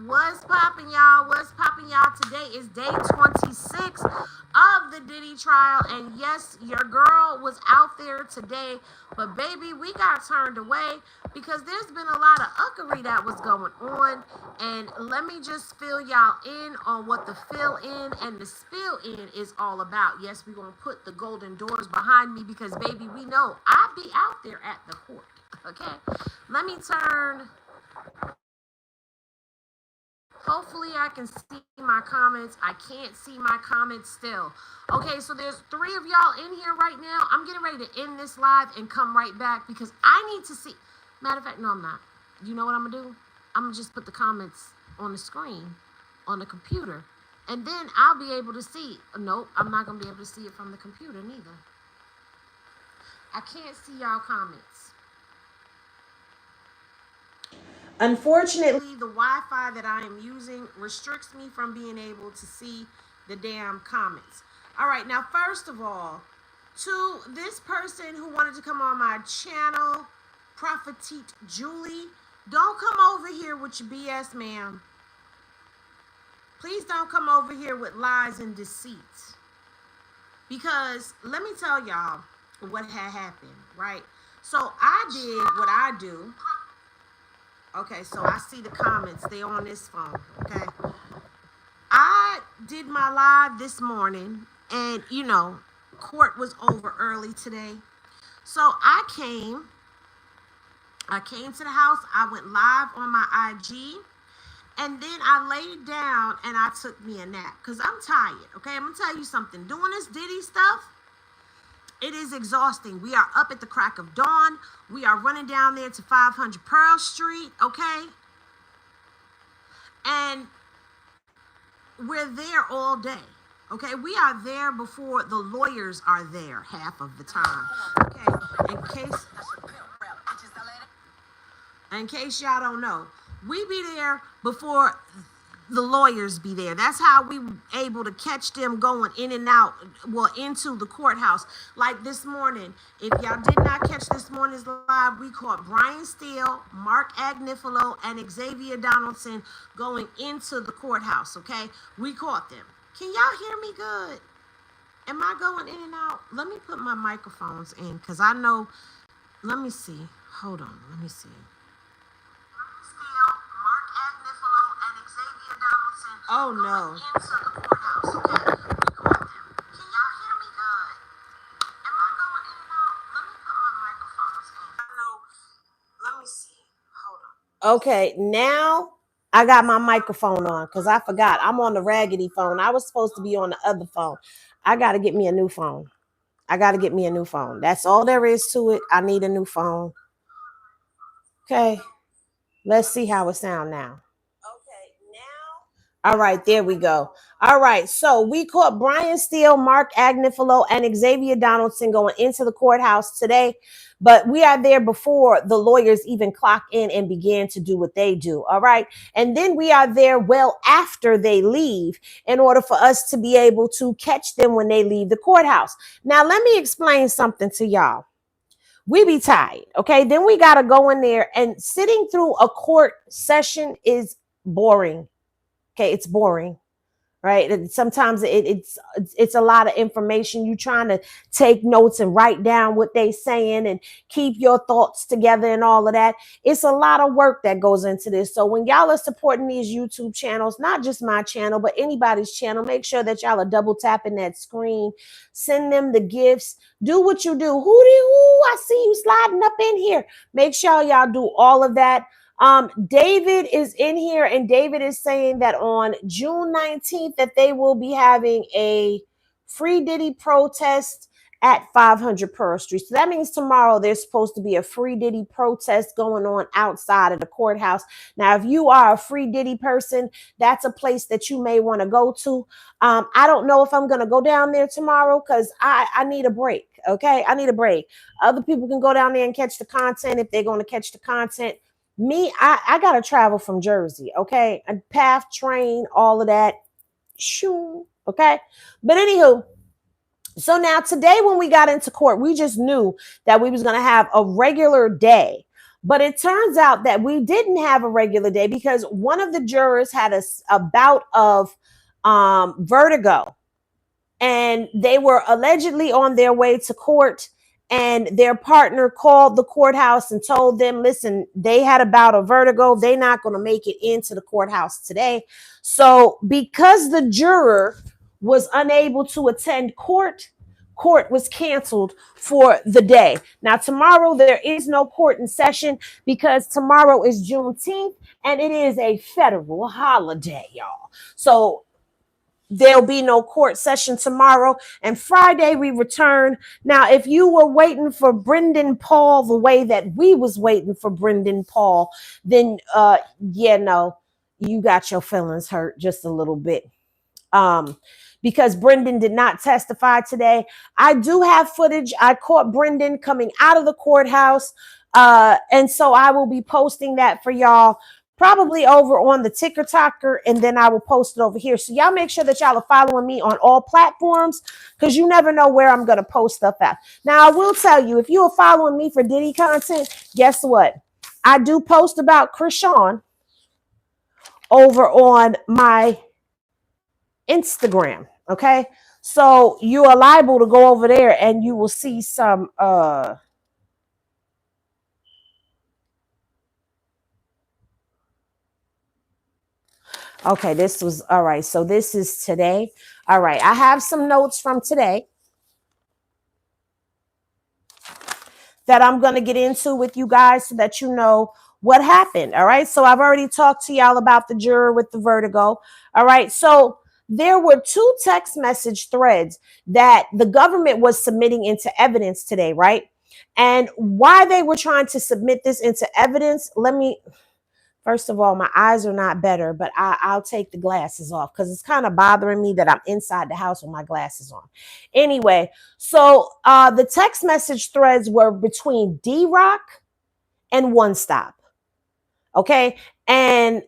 What's popping, y'all? What's popping, y'all? Today is day 26 of the Diddy trial. And yes, your girl was out there today. But baby, we got turned away because there's been a lot of uckery that was going on. And let me just fill y'all in on what the fill in and the spill in is all about. Yes, we're going to put the golden doors behind me because baby, we know I'll be out there at the court. Okay, let me turn. Hopefully I can see my comments. I can't see my comments still. Okay, so there's 3 of y'all in here right now. I'm getting ready to end this live and come right back because I need to see. Matter of fact, no, I'm not. You know what I'm gonna do? I'm gonna just put the comments on the screen on the computer, and then I'll be able to see. Nope, I'm not gonna be able to see it from the computer neither. I can't see y'all comments. Unfortunately, the Wi-Fi that I am using restricts me from being able to see the damn comments. All right, now first of all, to this person who wanted to come on my channel, Prophetite Julie, don't come over here with your BS, ma'am. Please don't come over here with lies and deceit. Because let me tell y'all what had happened, right? So I did what I do. Okay, so I see the comments. They on this phone, okay? I did my live this morning, and, you know, court was over early today. So I came to the house. I went live on my IG, and then I laid down, and I took me a nap because I'm tired, okay? I'm going to tell you something. Doing this Diddy stuff, it is exhausting. We are up at the crack of dawn. We are running down there to 500 Pearl Street, okay? And we're there all day, okay? We are there before the lawyers are there half of the time, okay? In case y'all don't know, we be there before the lawyers be there. That's how we were able to catch them going in and out, well, into the courthouse. Like this morning, if y'all did not catch this morning's live, we caught Brian Steele, Mark Agnifilo, and Xavier Donaldson going into the courthouse, okay? We caught them. Can y'all hear me good? Am I going in and out? Let me put my microphones in because I know, let me see. Hold on, let me see. Oh no. Okay, now I got my microphone on because I forgot. I'm on the raggedy phone. I was supposed to be on the other phone. I got to get me a new phone. That's all there is to it. I need a new phone. Okay, let's see how it sounds now. All right, there we go. All right, so we caught Brian Steele, Mark Agnifilo, and Xavier Donaldson going into the courthouse today, but we are there before the lawyers even clock in and begin to do what they do. All right, and then we are there well after they leave in order for us to be able to catch them when they leave the courthouse. Now, let me explain something to y'all. We be tired, okay? Then we got to go in there, and sitting through a court session is boring. Okay, it's boring, right? And sometimes it's a lot of information. You trying to take notes and write down what they saying and keep your thoughts together and all of that. It's a lot of work that goes into this. So when y'all are supporting these YouTube channels, not just my channel, but anybody's channel, make sure that y'all are double tapping that screen. Send them the gifts. Do what you do. Who I see you sliding up in here. Make sure y'all do all of that. David is in here, and David is saying that on June 19th that they will be having a free Diddy protest at 500 Pearl Street. So that means tomorrow there's supposed to be a free Diddy protest going on outside of the courthouse. Now, if you are a free Diddy person, that's a place that you may want to go to. I don't know if I'm going to go down there tomorrow because I need a break. Okay, I need a break. Other people can go down there and catch the content if they're going to catch the content. Me, I got to travel from Jersey, okay? A path, train, all of that. Shoo, okay? But anywho, so now today when we got into court, we just knew that we was going to have a regular day. But it turns out that we didn't have a regular day because one of the jurors had a bout of vertigo, and they were allegedly on their way to court, and their partner called the courthouse and told them, listen, they had a bout of vertigo, they're not going to make it into the courthouse today. So because the juror was unable to attend court was canceled for the day. Now tomorrow there is no court in session because tomorrow is Juneteenth and it is a federal holiday, y'all. So there'll be no court session tomorrow, and Friday we return. Now, if you were waiting for Brendan Paul the way that we was waiting for Brendan Paul, then no, you got your feelings hurt just a little bit. Because Brendan did not testify today. I do have footage. I caught Brendan coming out of the courthouse. And so I will be posting that for y'all, probably over on the TikToker, and then I will post it over here. So y'all make sure that y'all are following me on all platforms, because you never know where I'm going to post stuff at. Now, I will tell you, if you are following me for Diddy content, guess what? I do post about Courcion over on my Instagram. Okay. So you are liable to go over there and you will see some, okay, this was all right. So this is today. All right. I have some notes from today that I'm going to get into with you guys so that you know what happened. All right. So I've already talked to y'all about the juror with the vertigo. All right. So there were 2 text message threads that the government was submitting into evidence today. Right. And why they were trying to submit this into evidence, first of all, my eyes are not better, but I'll take the glasses off because it's kind of bothering me that I'm inside the house with my glasses on. Anyway, so the text message threads were between D-Rock and OneTop. Okay. And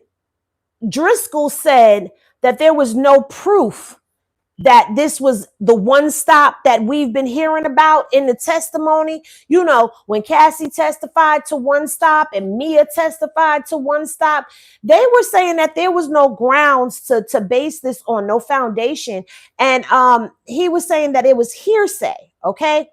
Driscoll said that there was no proof that this was the OneTop that we've been hearing about in the testimony. You know, when Cassie testified to OneTop and Mia testified to OneTop, they were saying that there was no grounds to base this on, no foundation. And he was saying that it was hearsay, okay?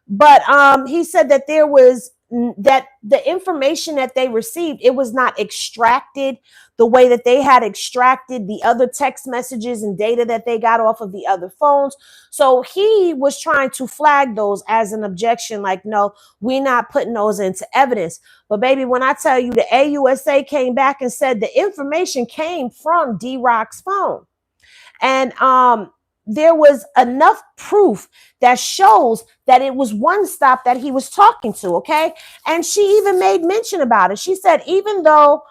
But he said that there was, that the information that they received, it was not extracted the way that they had extracted the other text messages and data that they got off of the other phones. So he was trying to flag those as an objection, like, no, we're not putting those into evidence. But baby, when I tell you the AUSA came back and said the information came from D-Rock's phone, and there was enough proof that shows that it was OneTop that he was talking to, okay? And she even made mention about it. She said, even though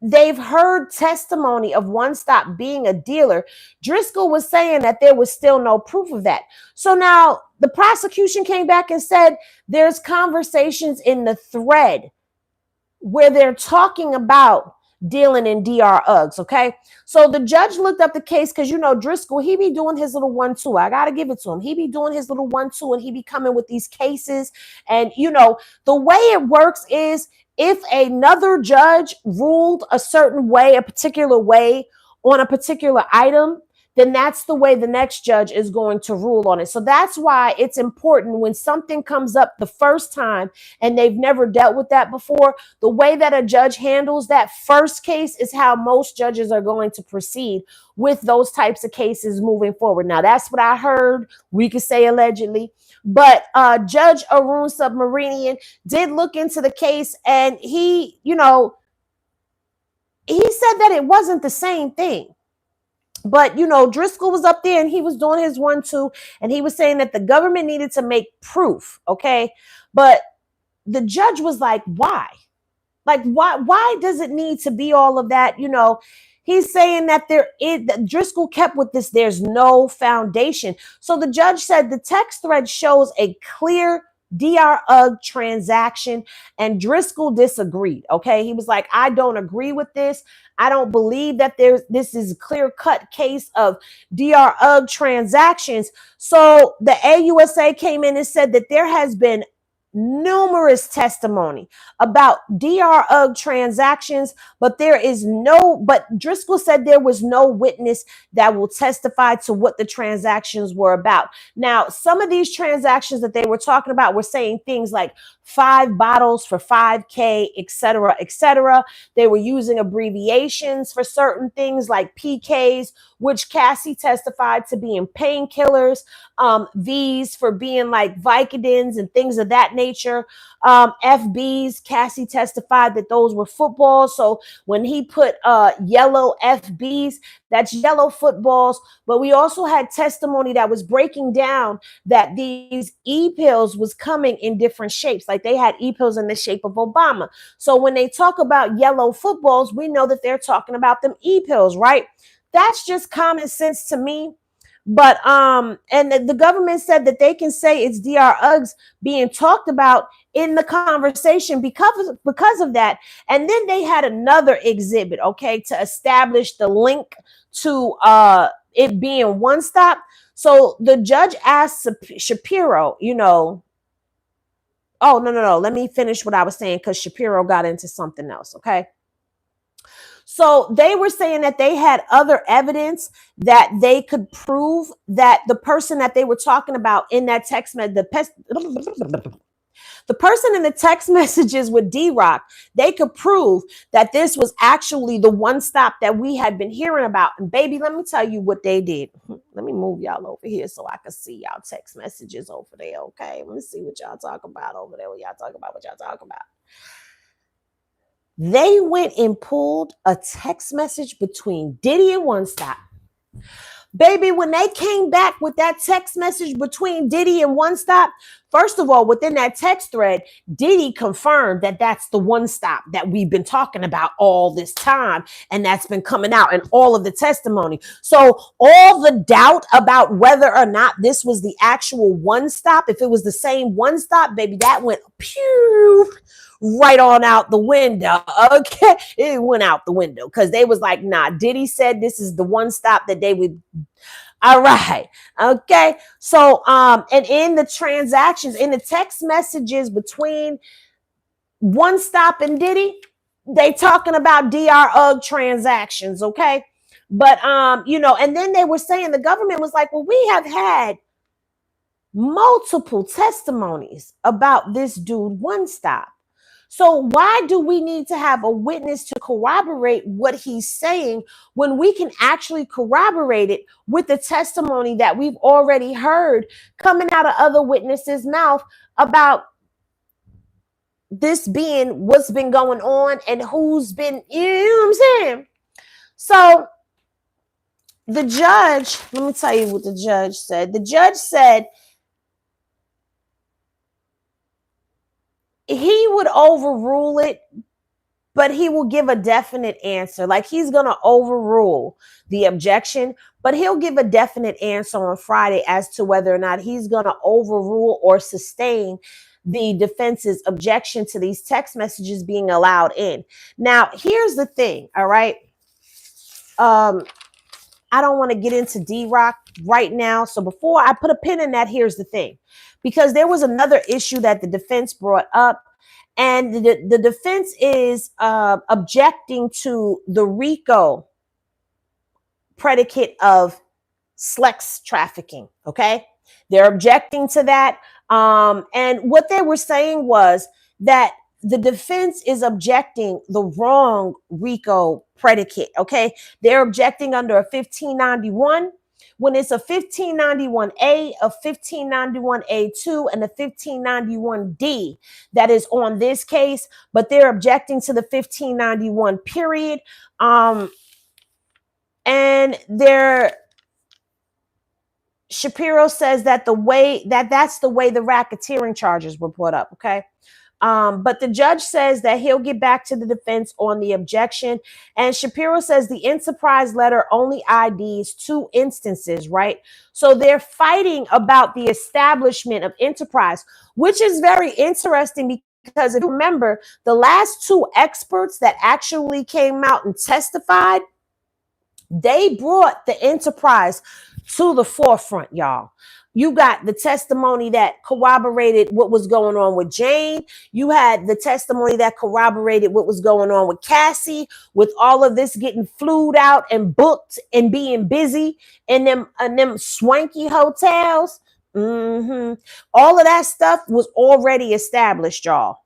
they've heard testimony of OneTop being a dealer, Driscoll was saying that there was still no proof of that. So now the prosecution came back and said there's conversations in the thread where they're talking about dealing in DR Uggs, okay? So the judge looked up the case because, you know, Driscoll, he be doing his little 1-2. I got to give it to him. He be doing his little 1-2 and he be coming with these cases. And, you know, the way it works is if another judge ruled a certain way, a particular way on a particular item, then that's the way the next judge is going to rule on it. So that's why it's important when something comes up the first time and they've never dealt with that before, the way that a judge handles that first case is how most judges are going to proceed with those types of cases moving forward. Now, that's what I heard. We could say allegedly. But Judge Arun Submarinian did look into the case, and he, you know, he said that it wasn't the same thing. But, you know, Driscoll was up there and he was doing his 1-2, and he was saying that the government needed to make proof, okay? But the judge was like, why? Like, why does it need to be all of that? You know, he's saying that Driscoll kept with this, there's no foundation. So the judge said the text thread shows a clear DR Ugg transaction, and Driscoll disagreed, okay? He was like, I don't agree with this. I don't believe that this is a clear-cut case of DR Ugg transactions. So the AUSA came in and said that there has been numerous testimony about DR transactions, but Driscoll said there was no witness that will testify to what the transactions were about. Now, some of these transactions that they were talking about were saying things like 5 bottles for 5K, etc., etc. They were using abbreviations for certain things like PKs, which Cassie testified to being painkillers, V's for being like Vicodins and things of that nature. FBs, Cassie testified that those were footballs. So when he put yellow FBs, that's yellow footballs. But we also had testimony that was breaking down that these e-pills was coming in different shapes. Like they had e-pills in the shape of Obama. So when they talk about yellow footballs, we know that they're talking about them e-pills, right? That's just common sense to me. But and the government said that they can say it's DR being talked about in the conversation because of that. And then they had another exhibit, okay, to establish the link to it being one stop. So the judge asked Shapiro, oh, no. Let me finish what I was saying because Shapiro got into something else, okay? So they were saying that they had other evidence that they could prove that the person that they were talking about in that text message, the person in the text messages with D-Rock, they could prove that this was actually the one stop that we had been hearing about. And baby, let me tell you what they did. Let me move y'all over here so I can see y'all text messages over there, okay? Let me see what y'all talk about over there. What y'all talk about, They went and pulled a text message between Diddy and One Stop. Baby, when they came back with that text message between Diddy and One Stop, first of all, within that text thread, Diddy confirmed that that's the one stop that we've been talking about all this time. And that's been coming out in all of the testimony. So all the doubt about whether or not this was the actual one stop, if it was the same one stop, baby, that went pew right on out the window. Okay, it went out the window because they was like, nah, Diddy said this is the one stop that they would. All right, okay. So and in the transactions, in the text messages between One Stop and Diddy, they talking about DR transactions, okay? But and then they were saying, the government was like, well, we have had multiple testimonies about this dude One Stop. So why do we need to have a witness to corroborate what he's saying when we can actually corroborate it with the testimony that we've already heard coming out of other witnesses' mouth about this being what's been going on and who's been, you know what I'm saying? So the judge, let me tell you what the judge said. The judge said he would overrule it, but he will give a definite answer. Like he's going to overrule the objection, but he'll give a definite answer on Friday as to whether or not he's going to overrule or sustain the defense's objection to these text messages being allowed in. Now, here's the thing, all right? I don't want to get into D-Rock right now. So before I put a pin in that, here's the thing. Because there was another issue that the defense brought up, and the defense is objecting to the RICO predicate of sex trafficking, okay? They're objecting to that. And what they were saying was that the defense is objecting the wrong RICO predicate, okay? They're objecting under a 1591 when it's a 1591A, a 1591A2, and a 1591D that is on this case, but they're objecting to the 1591 period. And Shapiro says that that's the way the racketeering charges were put up, okay? But the judge says that he'll get back to the defense on the objection. And Shapiro says the enterprise letter only IDs 2 instances, right? So they're fighting about the establishment of enterprise, which is very interesting because if you remember, the last 2 experts that actually came out and testified, they brought the enterprise to the forefront, y'all. You got the testimony that corroborated what was going on with Jane. You had the testimony that corroborated what was going on with Cassie, with all of this getting flued out and booked and being busy in them swanky hotels. All of that stuff was already established, y'all.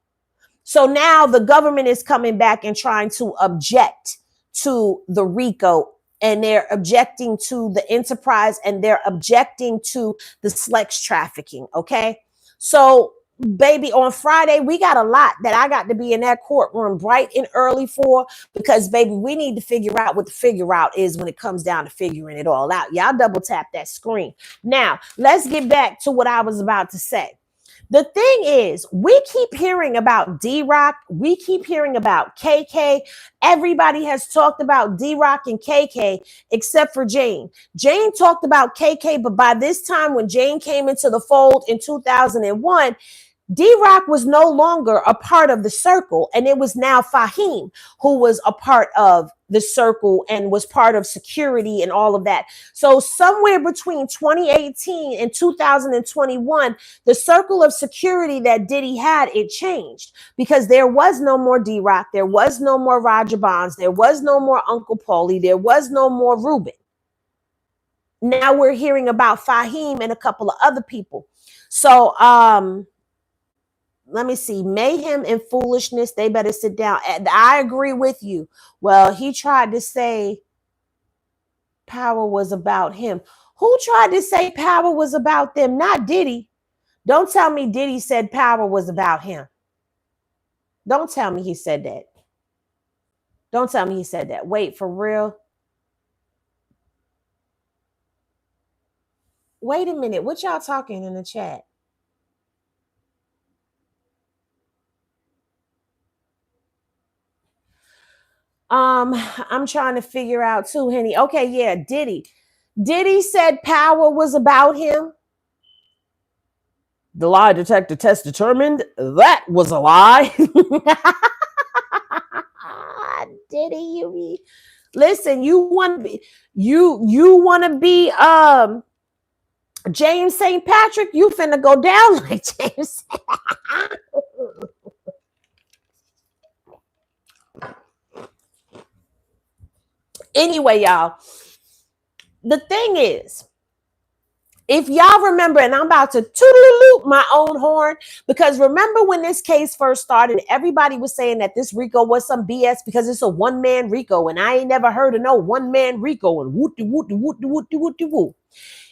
So now the government is coming back and trying to object to the RICO, and they're objecting to the enterprise, and they're objecting to the sex trafficking. Okay. So baby, on Friday, we got a lot that I got to be in that courtroom bright and early for, because baby, we need to figure out what the figure out is when it comes down to figuring it all out. Y'all double tap that screen. Now let's get back to what I was about to say. The thing is, we keep hearing about D-Rock. We keep hearing about KK. Everybody has talked about D-Rock and KK except for Jane. Jane talked about KK, but by this time when Jane came into the fold in 2001, D-Rock was no longer a part of the circle, and it was now Fahim who was a part of the circle and was part of security and all of that. So somewhere between 2018 and 2021, the circle of security that Diddy had, it changed, because there was no more D-Rock, there was no more Roger Bonds, there was no more Uncle Paulie, there was no more Ruben. Now we're hearing about Fahim and a couple of other people. So let me see. Mayhem and foolishness, they better sit down. I agree with you. Well, he tried to say power was about him. Who tried to say power was about them? Not Diddy. Don't tell me Diddy said power was about him. Don't tell me he said that. Don't tell me he said that. Wait, for real? Wait a minute. What y'all talking in the chat? I'm trying to figure out too, Henny. Okay, yeah, Diddy. Diddy said power was about him. The lie detector test determined that was a lie. Diddy, you be listen, you want to be you want to be James St. Patrick, you finna go down like James. Anyway, y'all, the thing is, if y'all remember, and I'm about to toodle-loop my own horn, because remember when this case first started, everybody was saying that this RICO was some BS because it's a one-man RICO, and I ain't never heard of no one-man RICO, and woo-de-woo-de-woo-de-woo-de-woo-de-woo.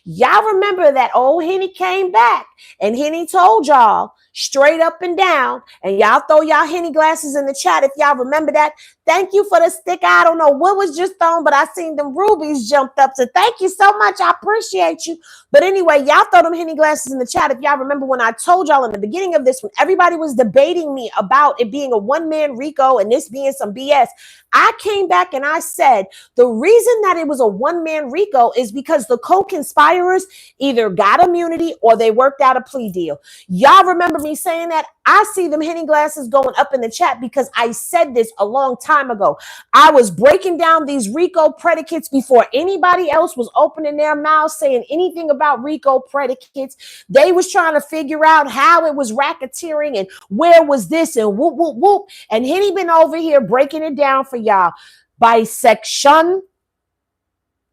Y'all remember that old Henny came back, and Henny told y'all straight up and down, and y'all throw y'all Henny glasses in the chat if y'all remember that. Thank you for the stick. I don't know what was just thrown, but I seen them rubies jumped up. So thank you so much. I appreciate you. But anyway, y'all throw them Henny glasses in the chat if y'all remember when I told y'all in the beginning of this, when everybody was debating me about it being a one-man RICO and this being some BS, I came back and I said the reason that it was a one-man RICO is because the co-conspirators either got immunity or they worked out a plea deal. Y'all remember me saying that? I see them Henny glasses going up in the chat because I said this a long time ago. I was breaking down these RICO predicates before anybody else was opening their mouth saying anything about RICO predicates. They was trying to figure out how it was racketeering and where was this and whoop, whoop, whoop. And Henny been over here breaking it down for y'all by section.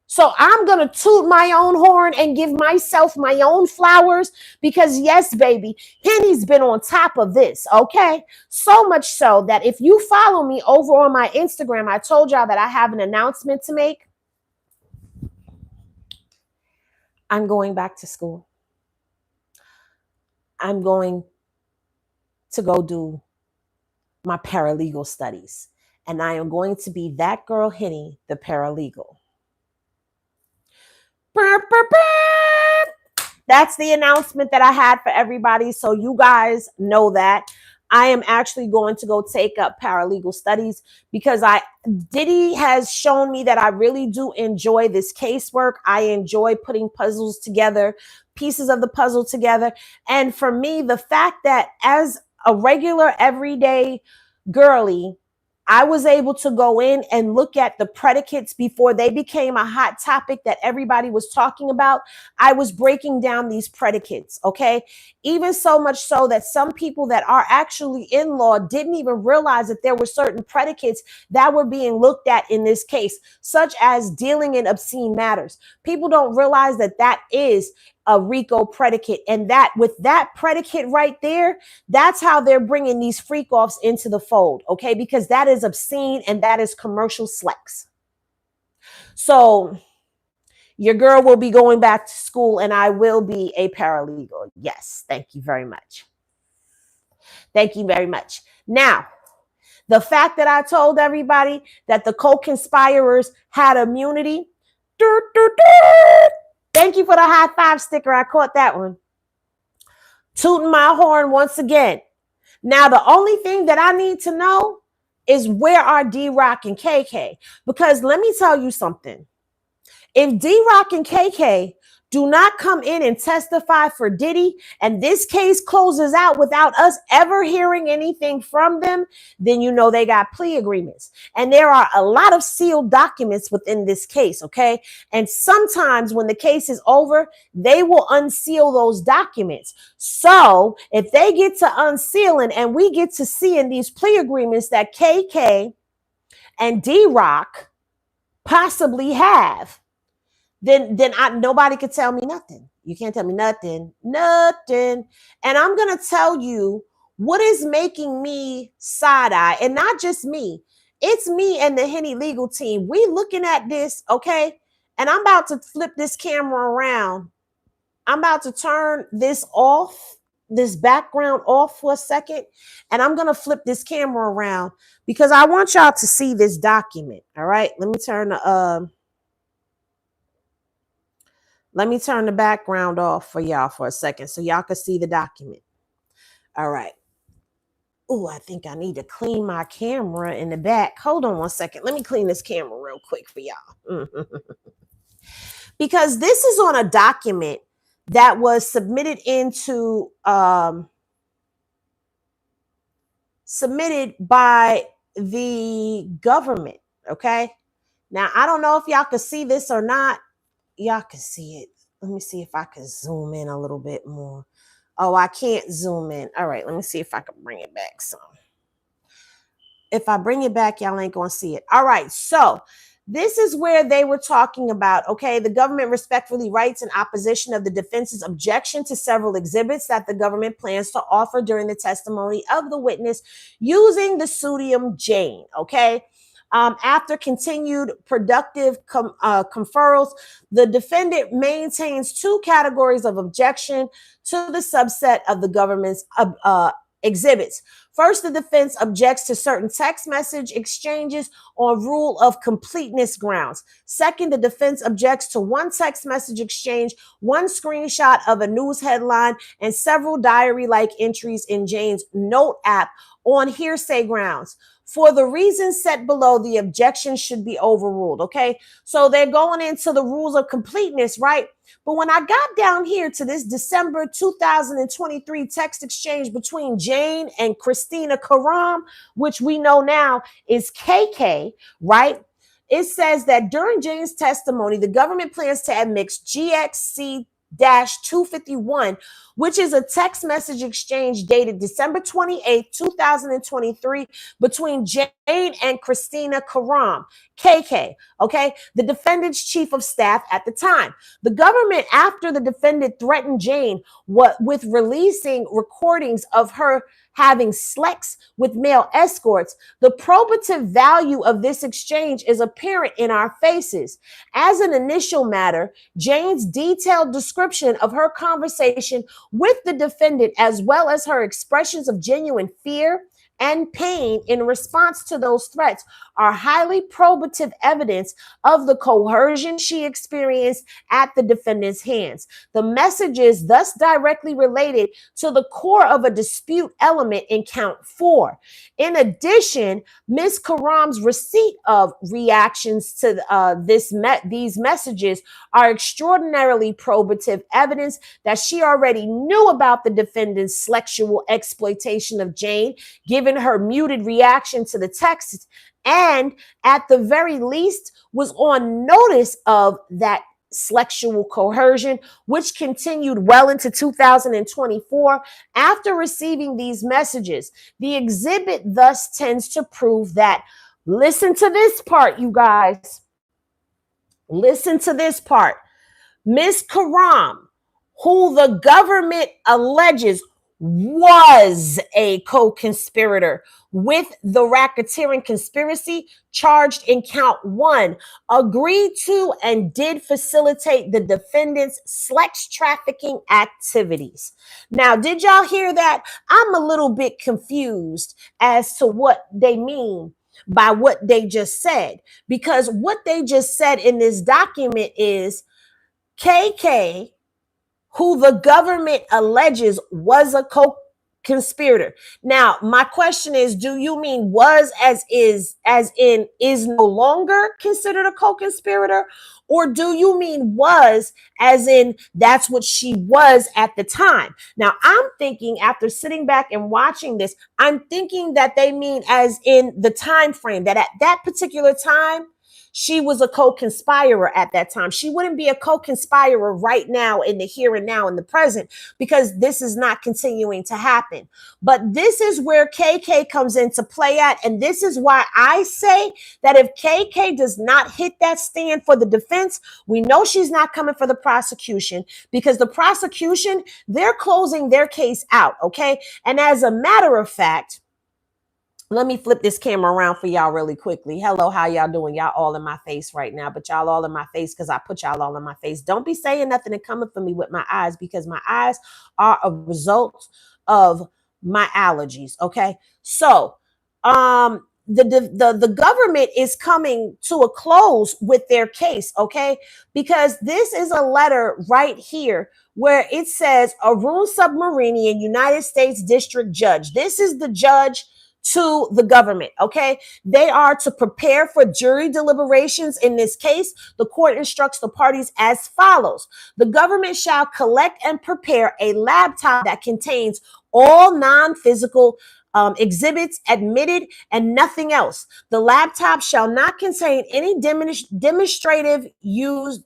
So I'm going to toot my own horn and give myself my own flowers because yes, baby, Henny's been on top of this, okay? So much so that if you follow me over on my Instagram, I told y'all that I have an announcement to make. I'm going back to school. I'm going to go do my paralegal studies. And I am going to be That Girl Henny, the paralegal. That's the announcement that I had for everybody. So you guys know that I am actually going to go take up paralegal studies because Diddy has shown me that I really do enjoy this casework. I enjoy putting puzzles together, pieces of the puzzle together. And for me, the fact that as a regular everyday girly, I was able to go in and look at the predicates before they became a hot topic that everybody was talking about. I was breaking down these predicates, okay? Even so much so that some people that are actually in law didn't even realize that there were certain predicates that were being looked at in this case, such as dealing in obscene matters. People don't realize that that is a RICO predicate, and that with that predicate right there, that's how they're bringing these freak offs into the fold, okay? Because that is obscene and that is commercial sex. So your girl will be going back to school and I will be a paralegal. Yes, thank you very much. Thank you very much. Now, the fact that I told everybody that the co-conspirators had immunity, thank you for the high five sticker. I caught that one. Tooting my horn once again. Now, the only thing that I need to know is where are D-Rock and KK? Because let me tell you something. If D-Rock and KK do not come in and testify for Diddy, and this case closes out without us ever hearing anything from them, then you know they got plea agreements. And there are a lot of sealed documents within this case, okay? And sometimes when the case is over, they will unseal those documents. So if they get to unsealing and we get to seeing these plea agreements that KK and D-Rock possibly have, then nobody could tell me nothing. You can't tell me nothing. And I'm going to tell you what is making me side-eye, and not just me. It's me and the Henny legal team. We looking at this, okay? And I'm about to flip this camera around. I'm about to turn this off, this background off for a second, and I'm going to flip this camera around because I want y'all to see this document, all right? Let me turn the background off for y'all for a second so y'all can see the document. All right. Oh, I think I need to clean my camera in the back. Hold on one second. Let me clean this camera real quick for y'all. Because this is on a document that was submitted by the government, okay? Now, I don't know if y'all can see this or not. Y'all can see it. Let me see if I can zoom in a little bit more. Oh, I can't zoom in. All right, let me see if I can bring it back some. If I bring it back, y'all ain't gonna see it. All right, so this is where they were talking about, okay, the government respectfully writes in opposition of the defense's objection to several exhibits that the government plans to offer during the testimony of the witness using the pseudonym Jane, okay? After continued productive conferrals, the defendant maintains two categories of objection to the subset of the government's exhibits. First, the defense objects to certain text message exchanges on rule of completeness grounds. Second, the defense objects to one text message exchange, one screenshot of a news headline, and several diary-like entries in Jane's note app on hearsay grounds. For the reasons set below, the objection should be overruled, okay? So they're going into the rules of completeness, right? But when I got down here to this December 2023 text exchange between Jane and Kristina Khorram, which we know now is KK, right? It says that during Jane's testimony, the government plans to admit GXC-251, which is a text message exchange dated December 28, 2023 between Jane and Kristina Khorram, KK, okay, the defendant's chief of staff at the time. The government, after the defendant threatened Jane with releasing recordings of her having sex with male escorts, the probative value of this exchange is apparent in our faces. As an initial matter, Jane's detailed description of her conversation with the defendant, as well as her expressions of genuine fear and pain in response to those threats, are highly probative evidence of the coercion she experienced at the defendant's hands. The messages thus directly related to the core of a dispute element in count 4. In addition, Ms. Khorram's receipt of reactions to these messages are extraordinarily probative evidence that she already knew about the defendant's sexual exploitation of Jane, given given her muted reaction to the text, and at the very least was on notice of that sexual coercion, which continued well into 2024. After receiving these messages, the exhibit thus tends to prove that, listen to this part, you guys. Listen to this part. Ms. Khorram, who the government alleges was a co-conspirator with the racketeering conspiracy charged in count 1, agreed to and did facilitate the defendant's sex trafficking activities. Now, did y'all hear that? I'm a little bit confused as to what they mean by what they just said, because what they just said in this document is KK, who the government alleges was a co-conspirator. Now, my question is, do you mean was as in is no longer considered a co-conspirator? Or do you mean was as in that's what she was at the time? Now, I'm thinking, after sitting back and watching this, I'm thinking that they mean as in the time frame, that at that particular time, she was a co-conspirator at that time. She wouldn't be a co-conspirator right now in the here and now in the present, because this is not continuing to happen. But this is where KK comes into play at. And this is why I say that if KK does not hit that stand for the defense, we know she's not coming for the prosecution, because the prosecution, they're closing their case out. Okay. And as a matter of fact, let me flip this camera around for y'all really quickly. Hello, how y'all doing? Y'all all in my face right now, but y'all all in my face because I put y'all all in my face. Don't be saying nothing and coming for me with my eyes, because my eyes are a result of my allergies. Okay. So, the government is coming to a close with their case. Okay. Because this is a letter right here where it says Arun Submarinian, United States District Judge. This is the judge to the government. Okay. They are to prepare for jury deliberations in this case. The court instructs the parties as follows. The government shall collect and prepare a laptop that contains all non-physical exhibits admitted and nothing else. The laptop shall not contain any demonstrative used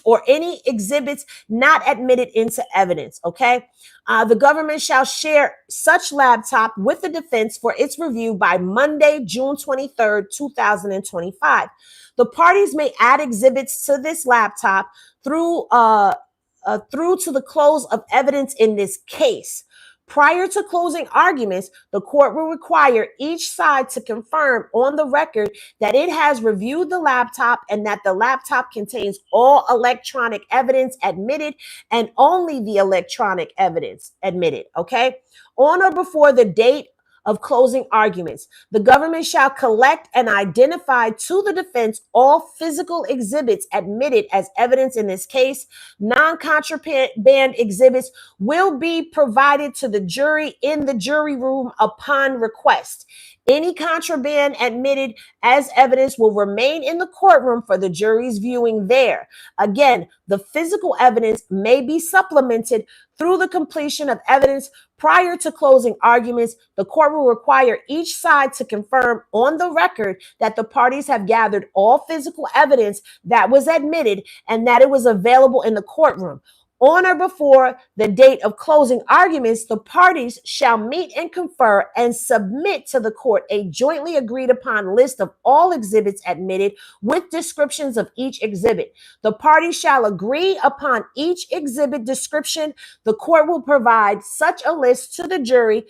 or any exhibits not admitted into evidence. Okay. The government shall share such laptop with the defense for its review by Monday, June 23rd, 2025. The parties may add exhibits to this laptop through to the close of evidence in this case. Prior to closing arguments, the court will require each side to confirm on the record that it has reviewed the laptop and that the laptop contains all electronic evidence admitted and only the electronic evidence admitted. Okay. On or before the date of closing arguments, the government shall collect and identify to the defense all physical exhibits admitted as evidence in this case. Non-contraband exhibits will be provided to the jury in the jury room upon request. Any contraband admitted as evidence will remain in the courtroom for the jury's viewing there. Again, the physical evidence may be supplemented through the completion of evidence prior to closing arguments. The court will require each side to confirm on the record that the parties have gathered all physical evidence that was admitted and that it was available in the courtroom. On or before the date of closing arguments, the parties shall meet and confer and submit to the court a jointly agreed upon list of all exhibits admitted with descriptions of each exhibit. The parties shall agree upon each exhibit description. The court will provide such a list to the jury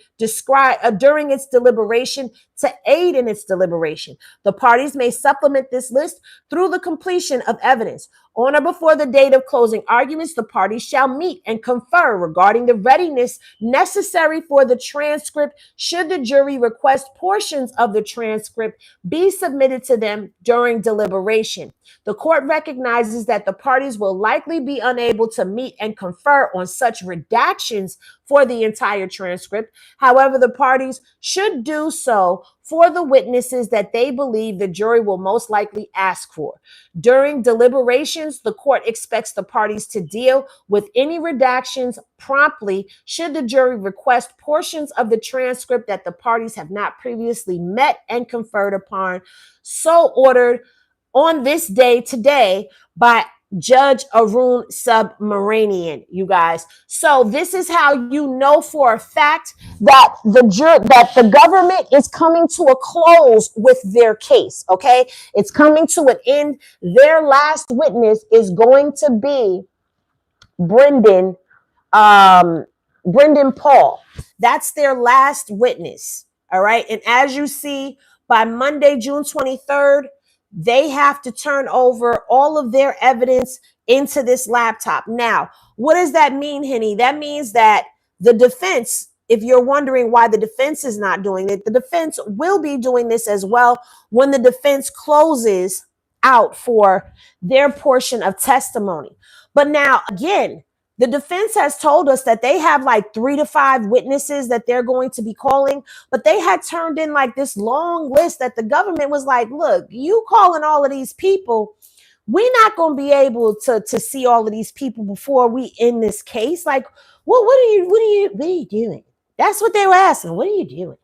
during its deliberation to aid in its deliberation. The parties may supplement this list through the completion of evidence. On or before the date of closing arguments, the parties shall meet and confer regarding the readiness necessary for the transcript should the jury request portions of the transcript be submitted to them during deliberation. The court recognizes that the parties will likely be unable to meet and confer on such redactions for the entire transcript. However, the parties should do so for the witnesses that they believe the jury will most likely ask for. During deliberations, the court expects the parties to deal with any redactions promptly should the jury request portions of the transcript that the parties have not previously met and conferred upon. So ordered on this day today by Judge Arun Subramanian, you guys. So this is how you know for a fact that the government is coming to a close with their case. Okay, it's coming to an end. Their last witness is going to be Brendan Paul. That's their last witness. All right, and as you see, by Monday, June 23rd. They have to turn over all of their evidence into this laptop. Now, what does that mean, Henny? That means that the defense, if you're wondering why the defense is not doing it, the defense will be doing this as well when the defense closes out for their portion of testimony. But now, again, the defense has told us that they have like 3 to 5 witnesses that they're going to be calling, but they had turned in like this long list that the government was like, look, you calling all of these people, we're not going to be able to see all of these people before we end this case. Like, what are you doing? That's what they were asking. What are you doing?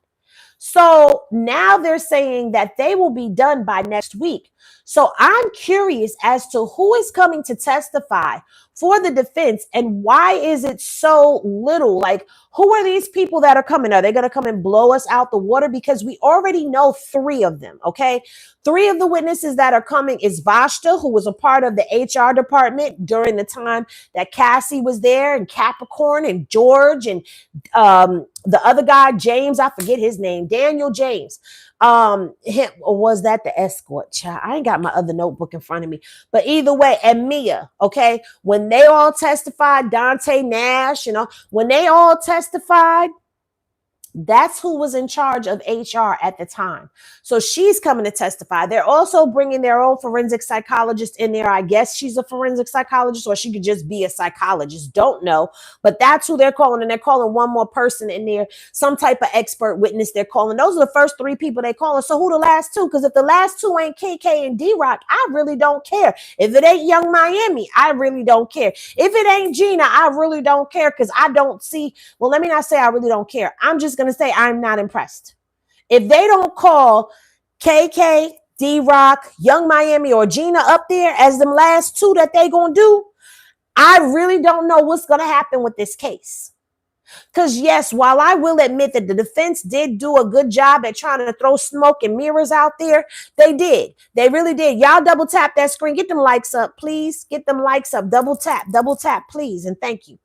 So now they're saying that they will be done by next week. So I'm curious as to who is coming to testify for the defense and why is it so little? Like, who are these people that are coming? Are they going to come and blow us out the water? Because we already know 3 of them, okay? 3 of the witnesses that are coming is Vashta, who was a part of the HR department during the time that Cassie was there, and Capricorn and George and the other guy, James, I forget his name, Daniel James. Him, or was that the escort? Child, I ain't got my other notebook in front of me. But either way, and Mia, okay, when they all testified, Dante Nash, when they all testified, that's who was in charge of HR at the time. So she's coming to testify. They're also bringing their own forensic psychologist in there. I guess she's a forensic psychologist, or she could just be a psychologist. Don't know. But that's who they're calling. And they're calling one more person in there, some type of expert witness they're calling. Those are the first 3 people they're calling. So who the last 2? Because if the last 2 ain't KK and D-Rock, I really don't care. If it ain't Young Miami, I really don't care. If it ain't Gina, I really don't care, because I don't see, well, let me not say I really don't care. I'm just going to say I'm not impressed. If they don't call KK, D-Rock, Young Miami, or Gina up there as them last 2 that they gonna do, I really don't know what's gonna happen with this case. Because yes, while I will admit that the defense did do a good job at trying to throw smoke and mirrors out there, they did. They really did. Y'all double tap that screen. Get them likes up, please. Get them likes up. Double tap, please. And thank you.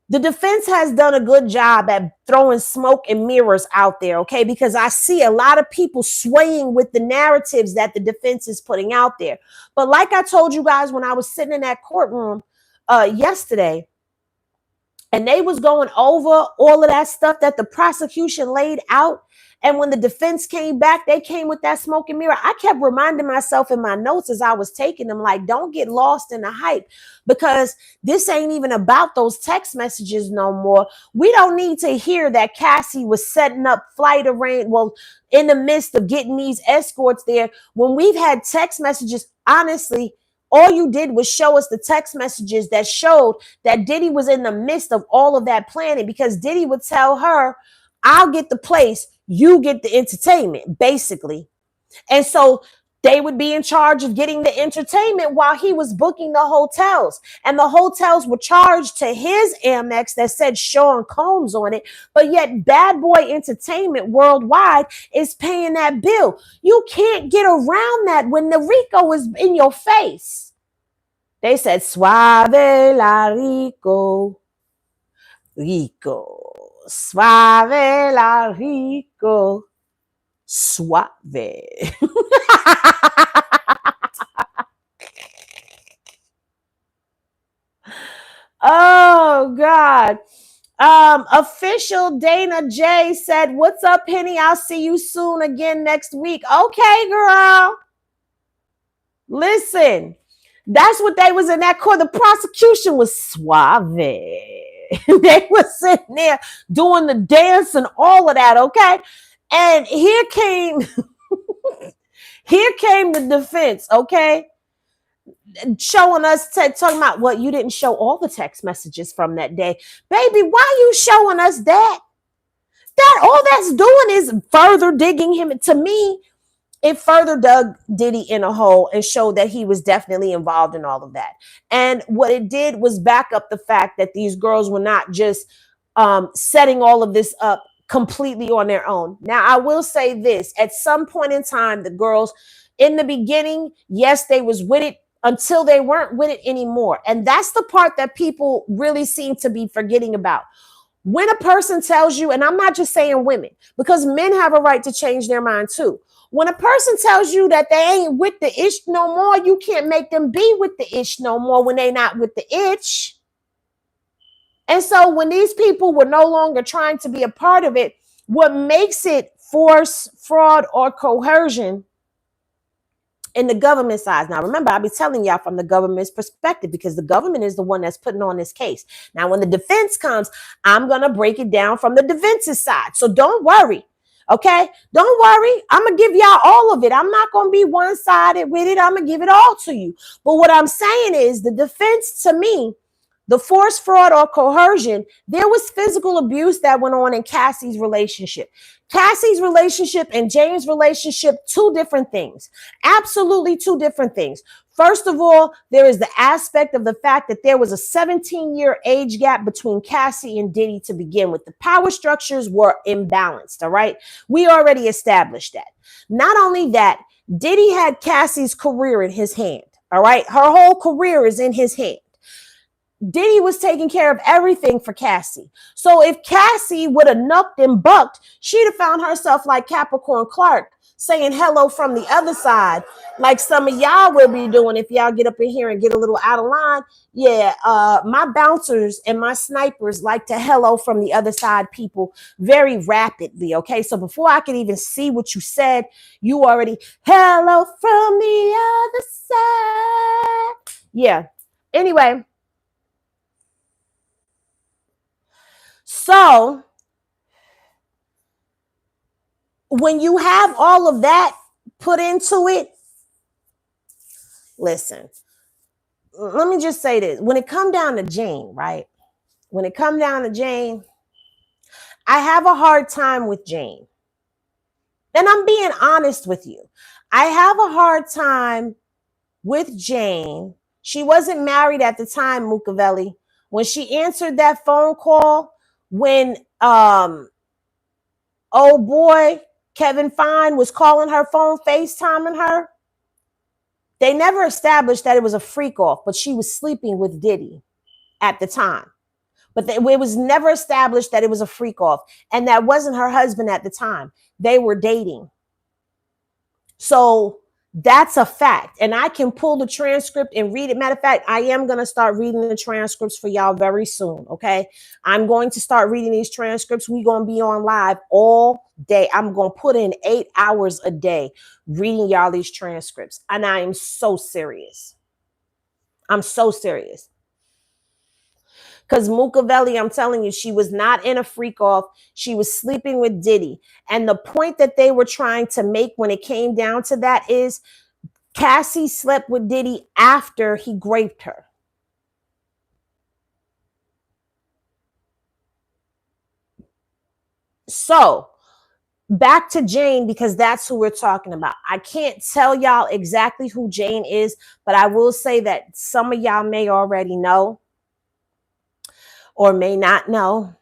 The defense has done a good job at throwing smoke and mirrors out there, okay? Because I see a lot of people swaying with the narratives that the defense is putting out there. But like I told you guys when I was sitting in that courtroom yesterday, and they was going over all of that stuff that the prosecution laid out. And when the defense came back, they came with that smoke and mirror. I kept reminding myself in my notes as I was taking them, like, don't get lost in the hype, because this ain't even about those text messages no more. We don't need to hear that Cassie was setting up flight arrange. Well, in the midst of getting these escorts there, when we've had text messages, honestly, all you did was show us the text messages that showed that Diddy was in the midst of all of that planning, because Diddy would tell her, I'll get the place, you get the entertainment, basically. And so they would be in charge of getting the entertainment while he was booking the hotels. And the hotels were charged to his Amex that said Sean Combs on it. But yet Bad Boy Entertainment Worldwide is paying that bill. You can't get around that when the RICO is in your face. They said, Suave la Rico. Rico. Suave la Rico. Suave. Oh, God. Official Dana J said, what's up, Henny? I'll see you soon again next week. Okay, girl. Listen, that's what they was in that court. The prosecution was suave. They were sitting there doing the dance and all of that, okay? And here came the defense, okay? Showing us, talking about what you didn't show all the text messages from that day. Baby, why you showing us that? That all that's doing is further digging him. To me, it further dug Diddy in a hole and showed that he was definitely involved in all of that. And what it did was back up the fact that these girls were not just setting all of this up completely on their own. Now, I will say this. At some point in time, the girls in the beginning, yes, they was with it until they weren't with it anymore. And that's the part that people really seem to be forgetting about. When a person tells you, and I'm not just saying women, because men have a right to change their mind too. When a person tells you that they ain't with the ish no more, you can't make them be with the ish no more when they not with the itch. And so when these people were no longer trying to be a part of it, what makes it force, fraud, or coercion in the government side. Now, remember, I'll be telling y'all from the government's perspective because the government is the one that's putting on this case. Now, when the defense comes, I'm going to break it down from the defense's side. So don't worry. Okay, don't worry. I'm going to give y'all all of it. I'm not going to be one-sided with it. I'm going to give it all to you. But what I'm saying is the defense to me, the force, fraud, or coercion, there was physical abuse that went on in Cassie's relationship. Cassie's relationship and James' relationship, two different things. Absolutely two different things. First of all, there is the aspect of the fact that there was a 17-year age gap between Cassie and Diddy to begin with. The power structures were imbalanced, all right? We already established that. Not only that, Diddy had Cassie's career in his hand, all right? Her whole career is in his hand. Diddy was taking care of everything for Cassie. So if Cassie would have knucked and bucked, she'd have found herself like Capricorn Clark saying hello from the other side, like some of y'all will be doing if y'all get up in here and get a little out of line. Yeah, my bouncers and my snipers like to hello from the other side people very rapidly, okay? So before I could even see what you said, you already hello from the other side. Yeah, anyway. So when you have all of that put into it, listen, let me just say this. When it come down to Jane, right? When it come down to Jane, I have a hard time with Jane. And I'm being honest with you. I have a hard time with Jane. She wasn't married at the time, Mukavelli. When she answered that phone call, when oh boy, Kevin Fine was calling her phone, FaceTiming her. They never established that it was a freak off, but she was sleeping with Diddy at the time. But it was never established that it was a freak off. And that wasn't her husband at the time. They were dating. So that's a fact. And I can pull the transcript and read it. Matter of fact, I am going to start reading the transcripts for y'all very soon. Okay. I'm going to start reading these transcripts. We're going to be on live all day. I'm going to put in 8 hours a day reading y'all these transcripts. And I am so serious. I'm so serious. Because Mukavelli, I'm telling you, she was not in a freak off. She was sleeping with Diddy. And the point that they were trying to make when it came down to that is Cassie slept with Diddy after he raped her. So back to Jane, because that's who we're talking about. I can't tell y'all exactly who Jane is, but I will say that some of y'all may already know or may not know.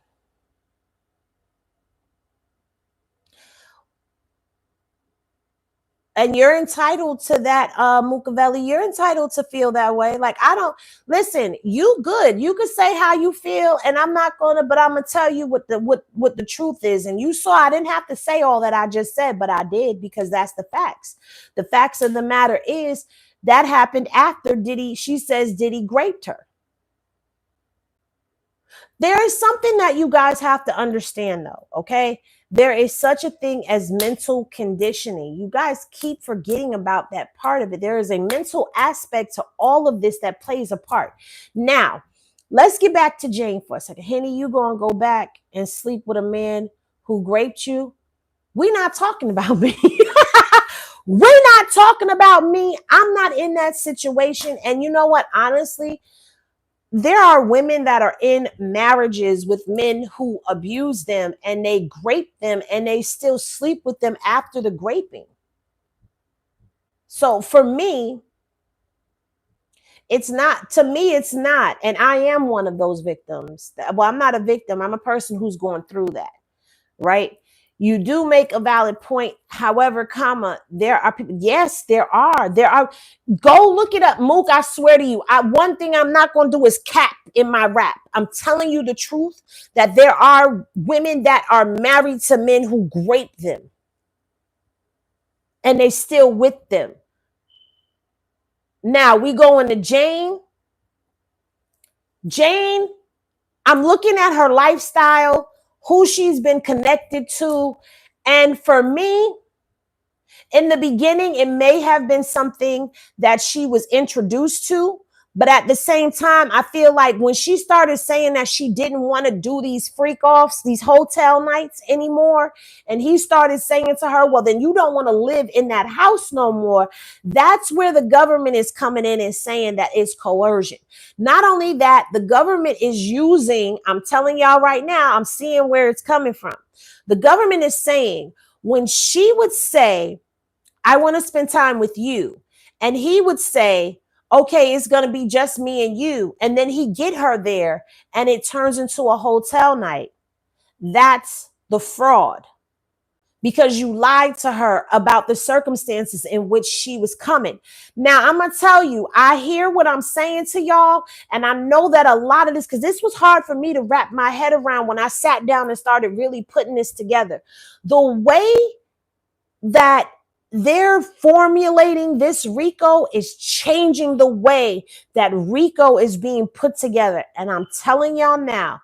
And you're entitled to that, Mukavelli. You're entitled to feel that way. Like, I don't, listen, you good. You can say how you feel, and I'm not gonna, but I'm gonna tell you what the truth is. And you saw I didn't have to say all that I just said, but I did, because that's the facts. The facts of the matter is that happened after Diddy, she says Diddy raped her. There is something that you guys have to understand, though, okay? There is such a thing as mental conditioning. You guys keep forgetting about that part of it. There is a mental aspect to all of this that plays a part. Now, let's get back to Jane for a second. Henny, you gonna go back and sleep with a man who raped you? We're not talking about me. We're not talking about me. I'm not in that situation. And you know what? Honestly, there are women that are in marriages with men who abuse them and they grape them and they still sleep with them after the graping. So for me, it's not, to me, it's not. And I am one of those victims. Well, I'm not a victim. I'm a person who's going through that, right? You do make a valid point. However, comma, there are people. Yes, there are. Go look it up, Mook. I swear to you. One thing I'm not going to do is cap in my rap. I'm telling you the truth that there are women that are married to men who grape them and they still with them. Now we go into Jane. Jane, I'm looking at her lifestyle, who she's been connected to. And for me, in the beginning, it may have been something that she was introduced to. But at the same time, I feel like when she started saying that she didn't want to do these freak offs, these hotel nights anymore, and he started saying to her, well, then you don't want to live in that house no more. That's where the government is coming in and saying that it's coercion. Not only that, the government is using, I'm telling y'all right now, I'm seeing where it's coming from. The government is saying when she would say, I want to spend time with you, and he would say, okay, it's going to be just me and you. And then he get her there and it turns into a hotel night. That's the fraud, because you lied to her about the circumstances in which she was coming. Now, I'm going to tell you, I hear what I'm saying to y'all. And I know that a lot of this, because this was hard for me to wrap my head around when I sat down and started really putting this together. The way that they're formulating this RICO is changing the way that RICO is being put together. And I'm telling y'all now,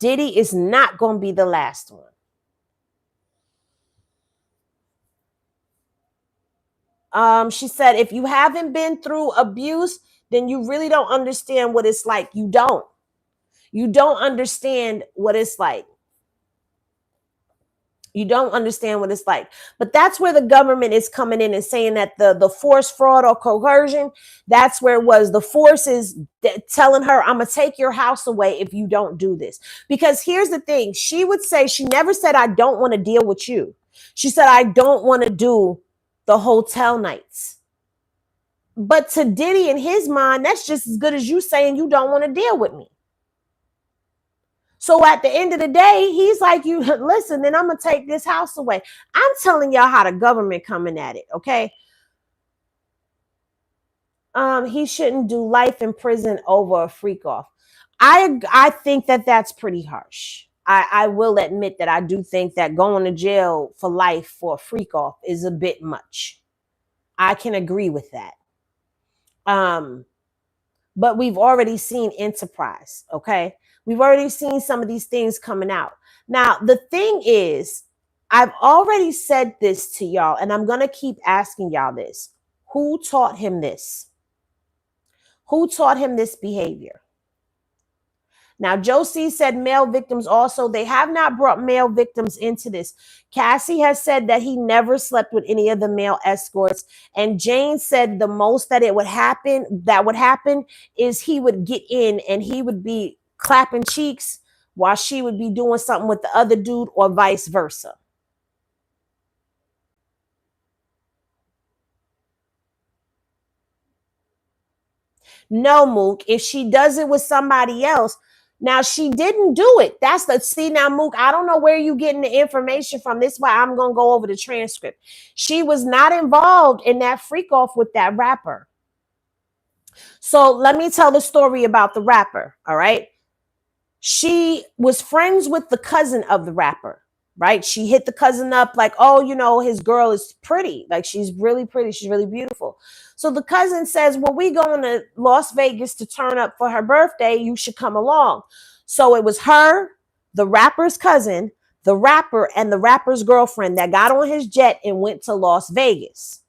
Diddy is not going to be the last one. She said, if you haven't been through abuse, then you really don't understand what it's like. You don't understand what it's like. You don't understand what it's like. But that's where the government is coming in and saying that the force, fraud, or coercion, that's where it was. The force is telling her, I'm going to take your house away if you don't do this. Because here's the thing. She would say, she never said, I don't want to deal with you. She said, I don't want to do the hotel nights. But to Diddy, in his mind, that's just as good as you saying you don't want to deal with me. So at the end of the day, he's like, you listen, then I'm going to take this house away. I'm telling y'all how the government coming at it, okay? He shouldn't do life in prison over a freak off. I think that that's pretty harsh. I will admit that I do think that going to jail for life for a freak off is a bit much. I can agree with that. But we've already seen Enterprise, okay? We've already seen some of these things coming out. Now, the thing is, I've already said this to y'all, and I'm going to keep asking y'all this. Who taught him this? Who taught him this behavior? Now, Josie said male victims also. They have not brought male victims into this. Cassie has said that he never slept with any of the male escorts. And Jane said the most that would happen is he would get in and he would be clapping cheeks while she would be doing something with the other dude, or vice versa. No, Mook, if she does it with somebody else. Now, she didn't do it. That's the, see now, Mook, I don't know where you getting the information from. This is why I'm going to go over the transcript. She was not involved in that freak off with that rapper. So let me tell the story about the rapper, all right? She was friends with the cousin of the rapper, right? She hit the cousin up like, oh, you know, his girl is pretty. Like, she's really pretty. She's really beautiful. So the cousin says, well, we going to Las Vegas to turn up for her birthday. You should come along. So it was her, the rapper's cousin, the rapper, and the rapper's girlfriend that got on his jet and went to Las Vegas.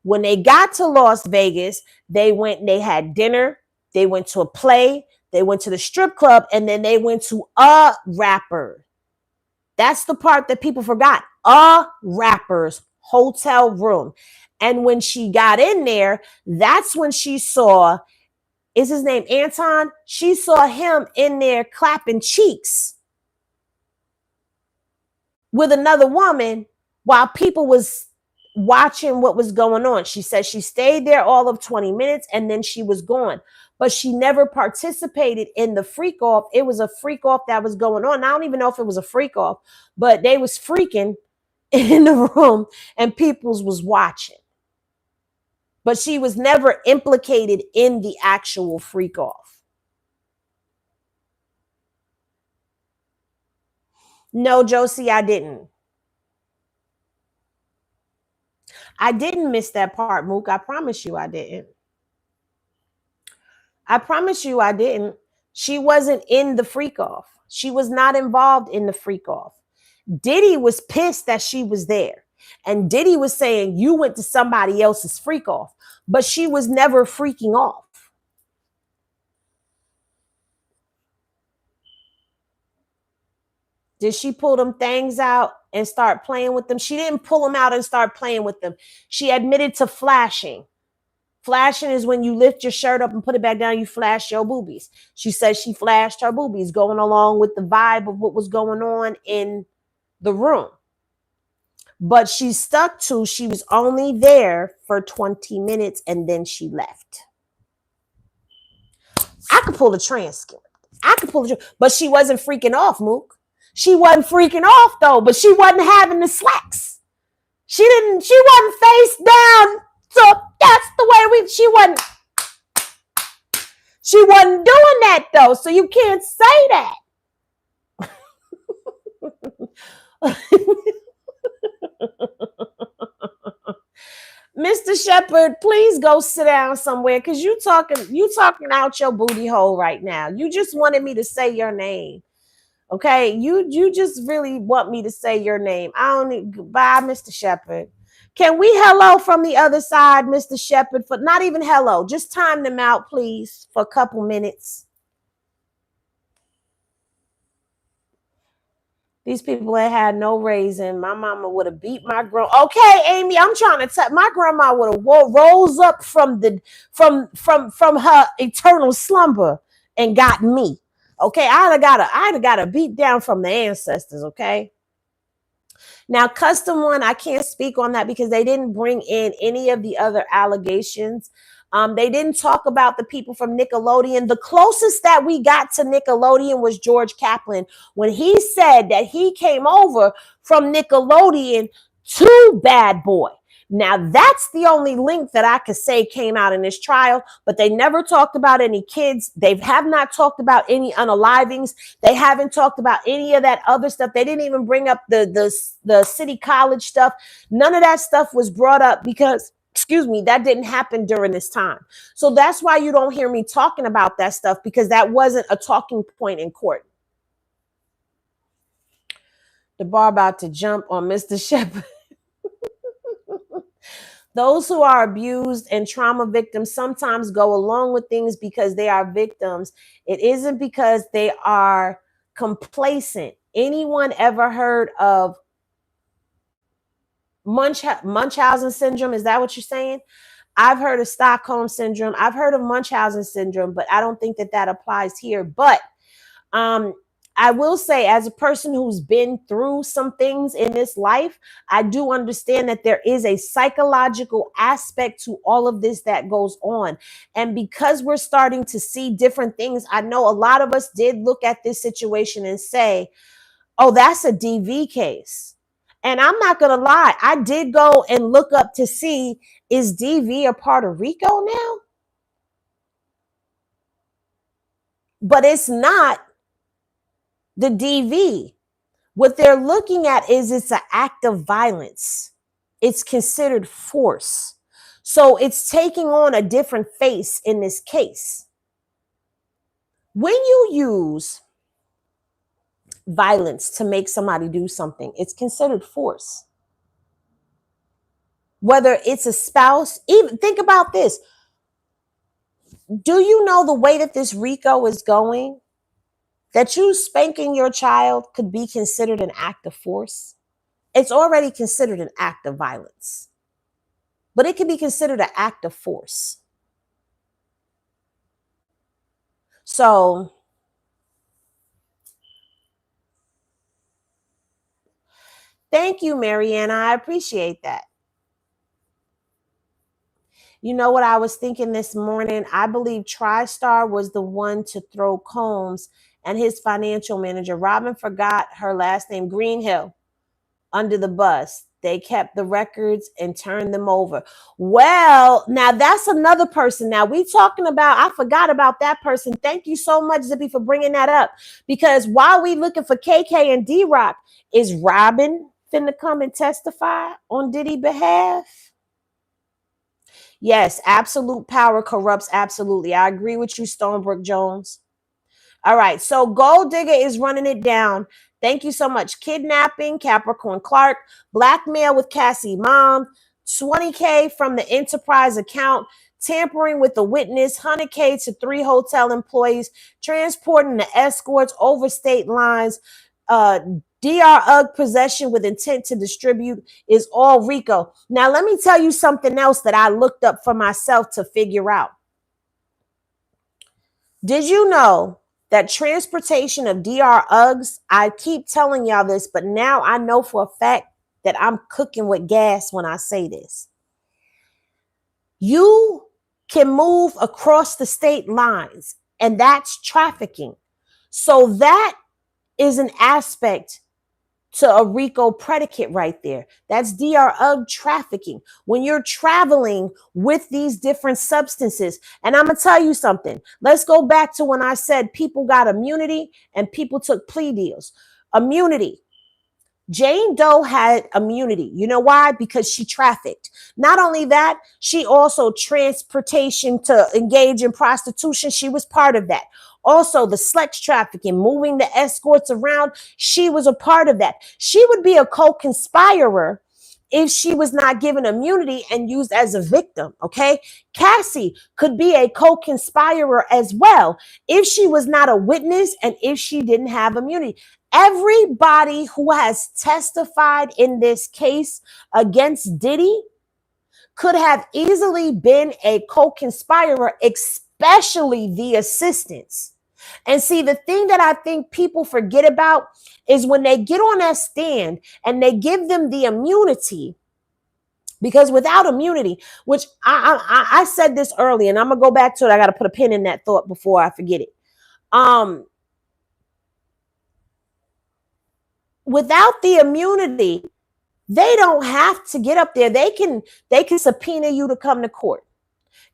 When they got to Las Vegas, they had dinner. They went to a play. They went to the strip club, and then they went to a rapper. That's the part that people forgot. a rapper's hotel room. And when she got in there, that's when she saw, is his name Anton? She saw him in there clapping cheeks with another woman while people was watching what was going on. She said she stayed there all of 20 minutes and then she was gone. But she never participated in the freak off. It was a freak off that was going on. I don't even know if it was a freak off, but they was freaking in the room and peoples was watching. But she was never implicated in the actual freak off. No, Josie, I didn't. I didn't miss that part, Mook. I promise you I didn't. I promise you I didn't. She wasn't in the freak off. She was not involved in the freak off. Diddy was pissed that she was there. And Diddy was saying, you went to somebody else's freak off. But she was never freaking off. Did she pull them things out and start playing with them? She didn't pull them out and start playing with them. She admitted to flashing. Flashing is when you lift your shirt up and put it back down, you flash your boobies. She says she flashed her boobies, going along with the vibe of what was going on in the room. But she stuck to, she was only there for 20 minutes and then she left. I could pull the transcript. But she wasn't freaking off, Mook. She wasn't freaking off though, but she wasn't having the slacks. She wasn't face down. So that's the way she wasn't doing that though. So you can't say that. Mr. Shepherd, please go sit down somewhere because you talking out your booty hole right now. You just wanted me to say your name. Okay, you just really want me to say your name. I don't need. Bye, Mr. Shepherd. Can we hello from the other side, Mr. Shepherd? For not even hello, just time them out, please, for a couple minutes. These people ain't had no raising. My mama would have beat my grown. Okay, Amy, I'm trying to tell. My grandma would have rose up from her eternal slumber and got me. Okay, I'd have got a beat down from the ancestors. Okay. Now, Custom One, I can't speak on that because they didn't bring in any of the other allegations. They didn't talk about the people from Nickelodeon. The closest that we got to Nickelodeon was George Kaplan when he said that he came over from Nickelodeon to Bad Boy. Now, that's the only link that I could say came out in this trial, but they never talked about any kids. They have not talked about any unalivings. They haven't talked about any of that other stuff. They didn't even bring up the city college stuff. None of that stuff was brought up because, excuse me, that didn't happen during this time. So that's why you don't hear me talking about that stuff, because that wasn't a talking point in court. The bar about to jump on Mr. Shepherd. Those who are abused and trauma victims sometimes go along with things because they are victims. It isn't because they are complacent. Anyone ever heard of Munchausen syndrome? Is that what you're saying? I've heard of Stockholm syndrome. I've heard of Munchausen syndrome, but I don't think that applies here. But I will say, as a person who's been through some things in this life, I do understand that there is a psychological aspect to all of this that goes on. And because we're starting to see different things, I know a lot of us did look at this situation and say, oh, that's a DV case. And I'm not going to lie, I did go and look up to see, is DV a part of RICO now? But it's not the DV. What they're looking at is it's an act of violence. It's considered force. So it's taking on a different face in this case. When you use violence to make somebody do something, it's considered force. Whether it's a spouse, even think about this. Do you know the way that this RICO is going? That you spanking your child could be considered an act of force? it's already considered an act of violence, but it can be considered an act of force. So thank you, Mariana. I appreciate that. You know what I was thinking this morning? I believe TriStar was the one to throw Combs and his financial manager, Robin forgot her last name, Greenhill, under the bus. They kept the records and turned them over. Well, now that's another person. Now we talking about, I forgot about that person. Thank you so much, Zippy, for bringing that up. Because while we looking for KK and D-Rock, is Robin finna come and testify on Diddy's behalf? Yes, absolute power corrupts absolutely. I agree with you, Stonebrook Jones. All right, so Gold Digger is running it down. Thank you so much. Kidnapping, Capricorn Clark, blackmail with Cassie mom, 20K from the enterprise account, tampering with the witness, 100K to 3 hotel employees, transporting the escorts over state lines, DRUG possession with intent to distribute is all RICO. Now, let me tell you something else that I looked up for myself to figure out. Did you know that transportation of DRUGs, I keep telling y'all this, but now I know for a fact that I'm cooking with gas when I say this. You can move across the state lines, and that's trafficking. So that is an aspect to a RICO predicate right there. That's DRUG trafficking. When you're traveling with these different substances. And I'm going to tell you something. Let's go back to when I said people got immunity and people took plea deals. Immunity. Jane Doe had immunity. You know why? Because she trafficked. Not only that, she also transportation to engage in prostitution. She was part of that. Also, the sex trafficking, moving the escorts around, she was a part of that. She would be a co-conspirator if she was not given immunity and used as a victim, okay? Cassie could be a co-conspirator as well if she was not a witness and if she didn't have immunity. Everybody who has testified in this case against Diddy could have easily been a co-conspirator, especially the assistants. And see, the thing that I think people forget about is when they get on that stand and they give them the immunity, because without immunity, which I said this earlier, and I'm going to go back to it. I got to put a pin in that thought before I forget it. Without the immunity, they don't have to get up there. They can subpoena you to come to court.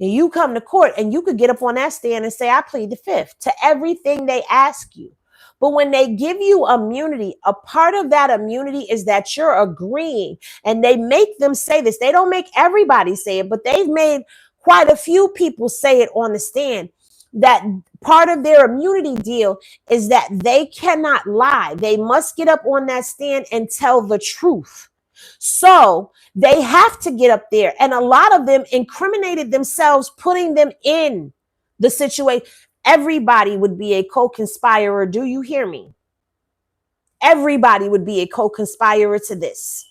And you come to court and you could get up on that stand and say, I plead the fifth to everything they ask you. But when they give you immunity, a part of that immunity is that you're agreeing. And they make them say this. They don't make everybody say it, but they've made quite a few people say it on the stand, that part of their immunity deal is that they cannot lie. They must get up on that stand and tell the truth. So they have to get up there. And a lot of them incriminated themselves, putting them in the situation. Everybody would be a co-conspirator. Do you hear me? Everybody would be a co-conspirator to this.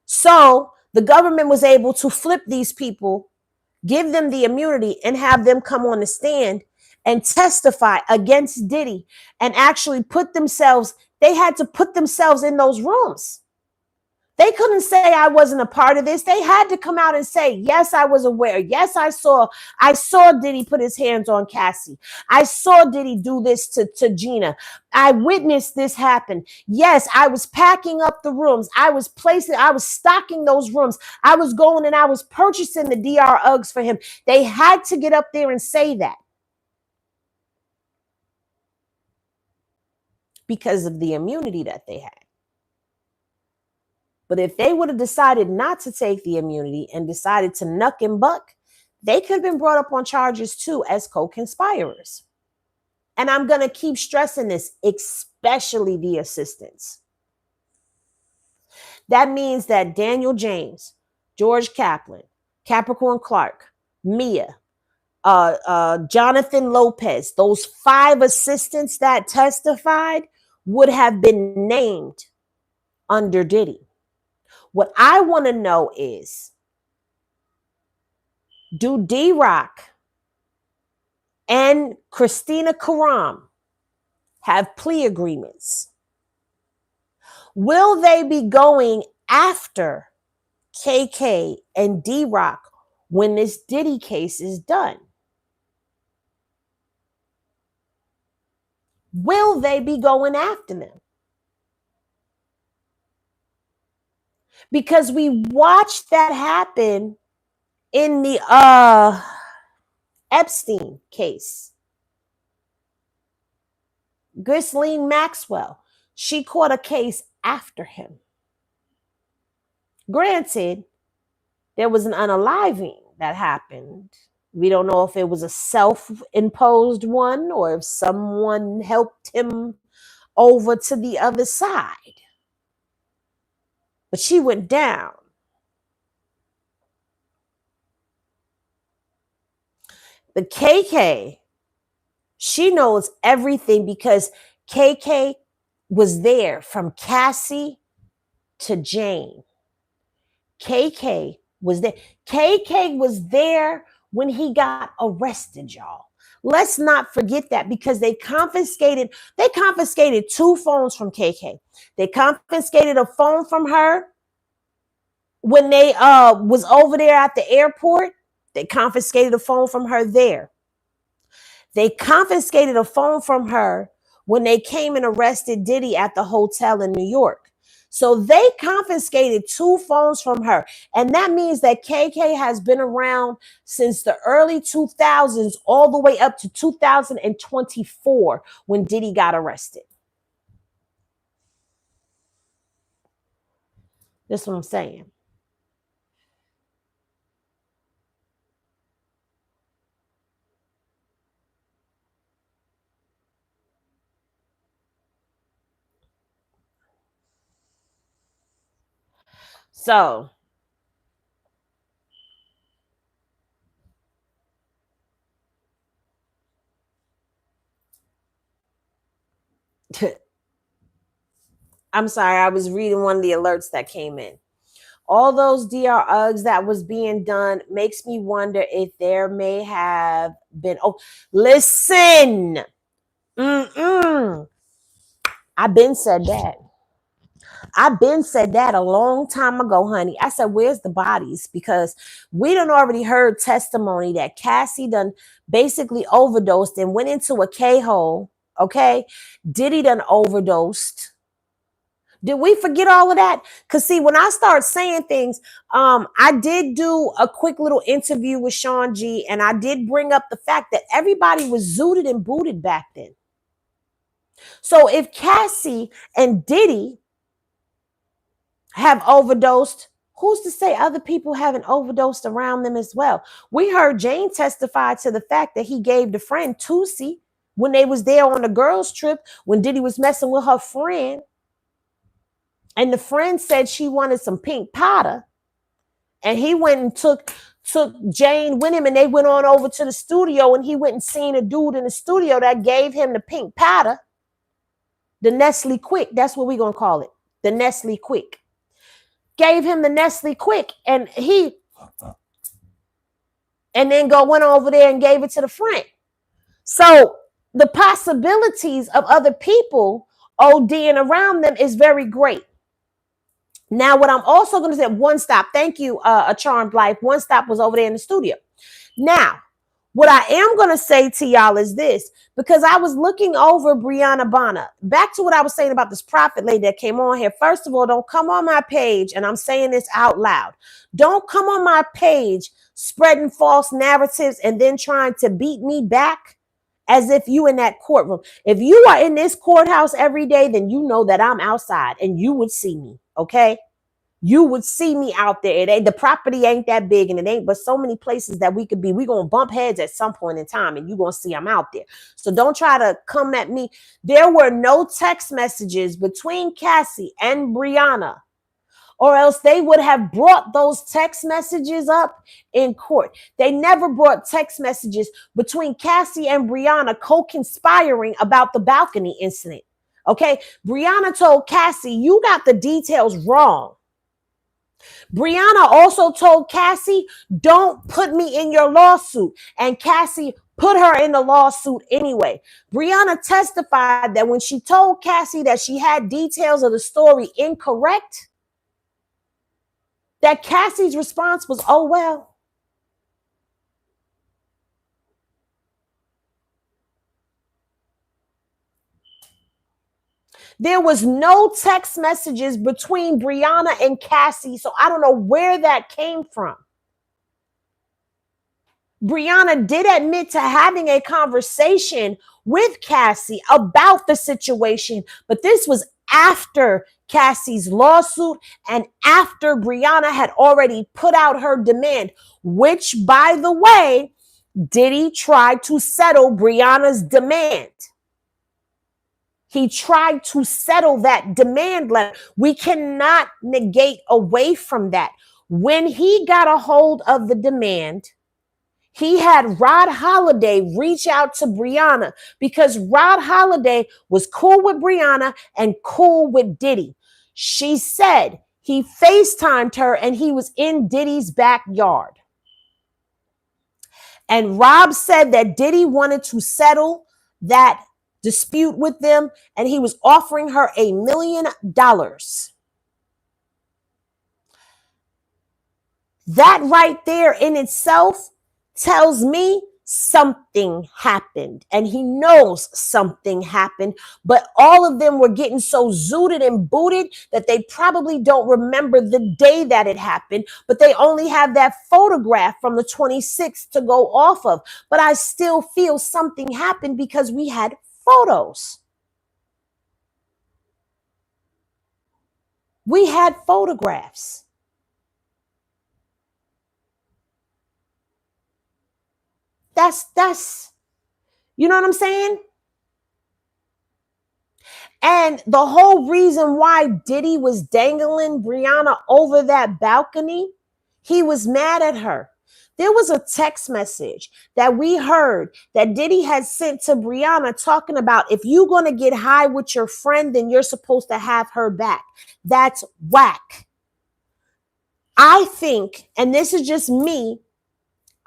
So the government was able to flip these people, give them the immunity, and have them come on the stand and testify against Diddy and actually they had to put themselves in those rooms. They couldn't say I wasn't a part of this. They had to come out and say, yes, I was aware. Yes, I saw Diddy put his hands on Cassie. I saw Diddy do this to Gina. I witnessed this happen. Yes, I was packing up the rooms. I was stocking those rooms. I was going and I was purchasing the DRUGs for him. They had to get up there and say that because of the immunity that they had. But if they would have decided not to take the immunity and decided to knuck and buck, they could have been brought up on charges too as co-conspirators. And I'm going to keep stressing this, especially the assistants. That means that Daniel James, George Kaplan, Capricorn Clark, Mia, Jonathan Lopez, those 5 assistants that testified would have been named under Diddy. What I want to know is, do D-Rock and Kristina Khorram have plea agreements? Will they be going after KK and D-Rock when this Diddy case is done? Will they be going after them? Because we watched that happen in the Epstein case. Ghislaine Maxwell, she caught a case after him. Granted, there was an unaliving that happened. We don't know if it was a self-imposed one or if someone helped him over to the other side. But she went down. But KK, she knows everything because KK was there from Cassie to Jane. KK was there. KK was there when he got arrested, y'all. Let's not forget that, because they confiscated 2 phones from KK. They confiscated a phone from her when they was over there at the airport. They confiscated a phone from her there. They confiscated a phone from her when they came and arrested Diddy at the hotel in New York. So they confiscated 2 phones from her. And that means that KK has been around since the early 2000s all the way up to 2024 when Diddy got arrested. That's what I'm saying. So I'm sorry, I was reading one of the alerts that came in. All those DR UGs that was being done makes me wonder if there may have been. Oh, listen. I've been said that. I've been said that a long time ago, honey. I said, where's the bodies? Because we done already heard testimony that Cassie done basically overdosed and went into a K-hole. Okay. Diddy done overdosed. Did we forget all of that? Because see, when I start saying things, I did do a quick little interview with Sean G, and I did bring up the fact that everybody was zooted and booted back then. So if Cassie and Diddy have overdosed, who's to say other people haven't overdosed around them as well? We heard Jane testify to the fact that he gave the friend Tusi when they was there on the girls trip, when Diddy was messing with her friend. And the friend said she wanted some pink powder. And he went and took Jane with him, and they went on over to the studio, and he went and seen a dude in the studio that gave him the pink powder. The Nestle Quick. That's what we're going to call it. The Nestle Quick. Gave him the Nestle Quick, and then went over there and gave it to the friend. So the possibilities of other people ODing around them is very great. Now, what I'm also going to say, OneTop, thank you, A Charmed Life. OneTop was over there in the studio. Now, what I am going to say to y'all is this, because I was looking over Briana Bana. Back to what I was saying about this prophet lady that came on here. First of all, don't come on my page, and I'm saying this out loud. Don't come on my page spreading false narratives and then trying to beat me back as if you in that courtroom. If you are in this courthouse every day, then you know that I'm outside and you would see me, okay? You would see me out there. The property ain't that big, and it ain't but so many places that we could be. We're going to bump heads at some point in time, and you're going to see I'm out there. So don't try to come at me. There were no text messages between Cassie and Briana, or else they would have brought those text messages up in court. They never brought text messages between Cassie and Briana co-conspiring about the balcony incident. Okay. Briana told Cassie, you got the details wrong. Briana also told Cassie, don't put me in your lawsuit. And Cassie put her in the lawsuit anyway. Briana testified that when she told Cassie that she had details of the story incorrect, that Cassie's response was, oh, well. There was no text messages between Briana and Cassie, so I don't know where that came from. Briana did admit to having a conversation with Cassie about the situation, but this was after Cassie's lawsuit and after Briana had already put out her demand, which, by the way, Diddy tried to settle Briana's demand. He tried to settle that demand letter. We cannot negate away from that. When he got a hold of the demand, he had Rod Holiday reach out to Briana because Rod Holiday was cool with Briana and cool with Diddy. She said he FaceTimed her and he was in Diddy's backyard. And Rob said that Diddy wanted to settle that dispute with them, and he was offering her $1 million. That right there in itself tells me something happened, and he knows something happened, but all of them were getting so zooted and booted that they probably don't remember the day that it happened, but they only have that photograph from the 26th to go off of. But I still feel something happened because we had photos. We had photographs. That's, you know what I'm saying? And the whole reason why Diddy was dangling Briana over that balcony, he was mad at her. There was a text message that we heard that Diddy had sent to Briana talking about, if you're going to get high with your friend, then you're supposed to have her back. That's whack. I think, and this is just me,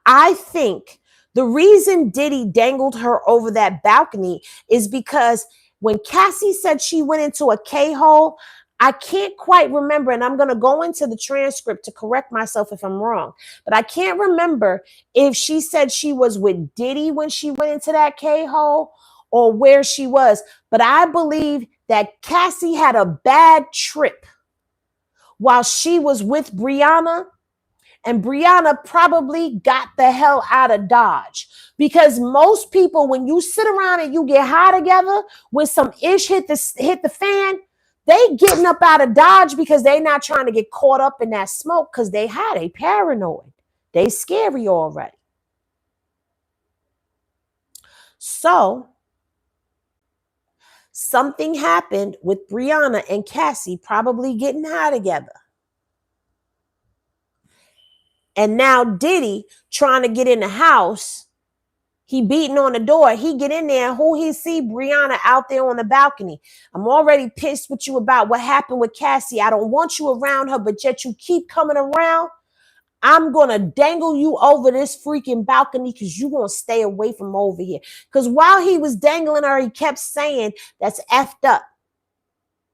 I think the reason Diddy dangled her over that balcony is because when Cassie said she went into a K-hole, I can't quite remember, and I'm going to go into the transcript to correct myself if I'm wrong, but I can't remember if she said she was with Diddy when she went into that K-hole or where she was. But I believe that Cassie had a bad trip while she was with Briana, and Briana probably got the hell out of Dodge. Because most people, when you sit around and you get high together, when some ish hit the fan, they getting up out of Dodge because they not trying to get caught up in that smoke because they high, they paranoid. They scary already. So something happened with Briana and Cassie probably getting high together. And now Diddy trying to get in the house. He beating on the door. He get in there. Who he see? Briana out there on the balcony. I'm already pissed with you about what happened with Cassie. I don't want you around her, but yet you keep coming around. I'm going to dangle you over this freaking balcony because you're going to stay away from over here. Because while he was dangling her, he kept saying, that's effed up.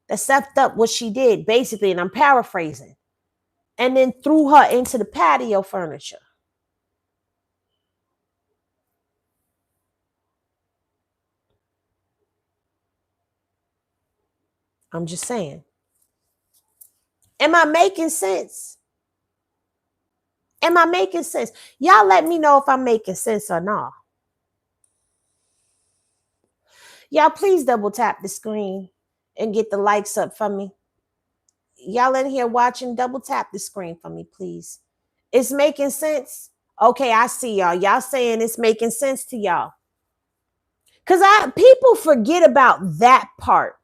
That's effed up what she did, basically. And I'm paraphrasing. And then threw her into the patio furniture. I'm just saying. Am I making sense? Am I making sense? Y'all let me know if I'm making sense or not. Y'all please double tap the screen and get the likes up for me. Y'all in here watching, double tap the screen for me, please. It's making sense? Okay, I see y'all. Y'all saying it's making sense to y'all. Because people forget about that part.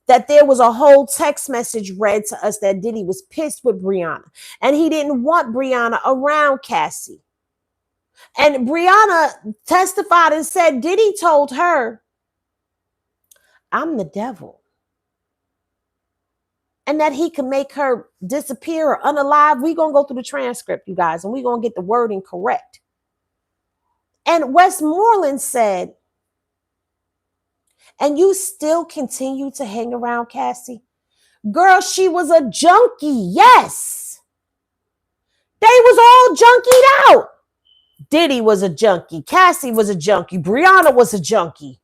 That there was a whole text message read to us that Diddy was pissed with Briana. And he didn't want Briana around Cassie. And Briana testified and said Diddy told her, I'm the devil. And that he can make her disappear or unalive. We're going to go through the transcript, you guys, and we're going to get the wording correct. And Westmoreland said, and you still continue to hang around Cassie? Girl, she was a junkie. Yes. They was all junkied out. Diddy was a junkie. Cassie was a junkie. Briana was a junkie.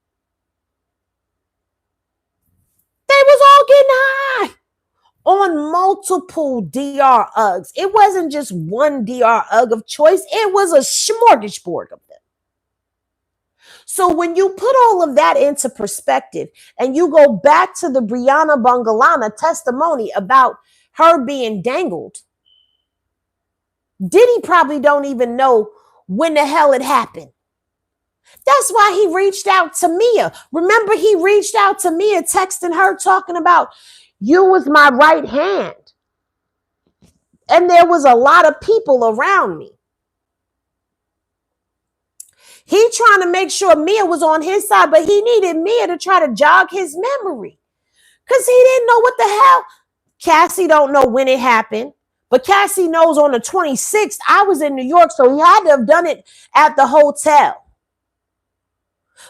They was all getting high on multiple DR Uggs. It wasn't just one DR Ugg of choice. It was a smorgasbord of them. So when you put all of that into perspective and you go back to the Briana Bangalana testimony about her being dangled, Diddy probably don't even know when the hell it happened. That's why he reached out to Mia. Remember, he reached out to Mia, texting her, talking about, you was my right hand. And there was a lot of people around me. He trying to make sure Mia was on his side, but he needed Mia to try to jog his memory. Because he didn't know what the hell. Cassie don't know when it happened. But Cassie knows on the 26th, I was in New York, so he had to have done it at the hotel.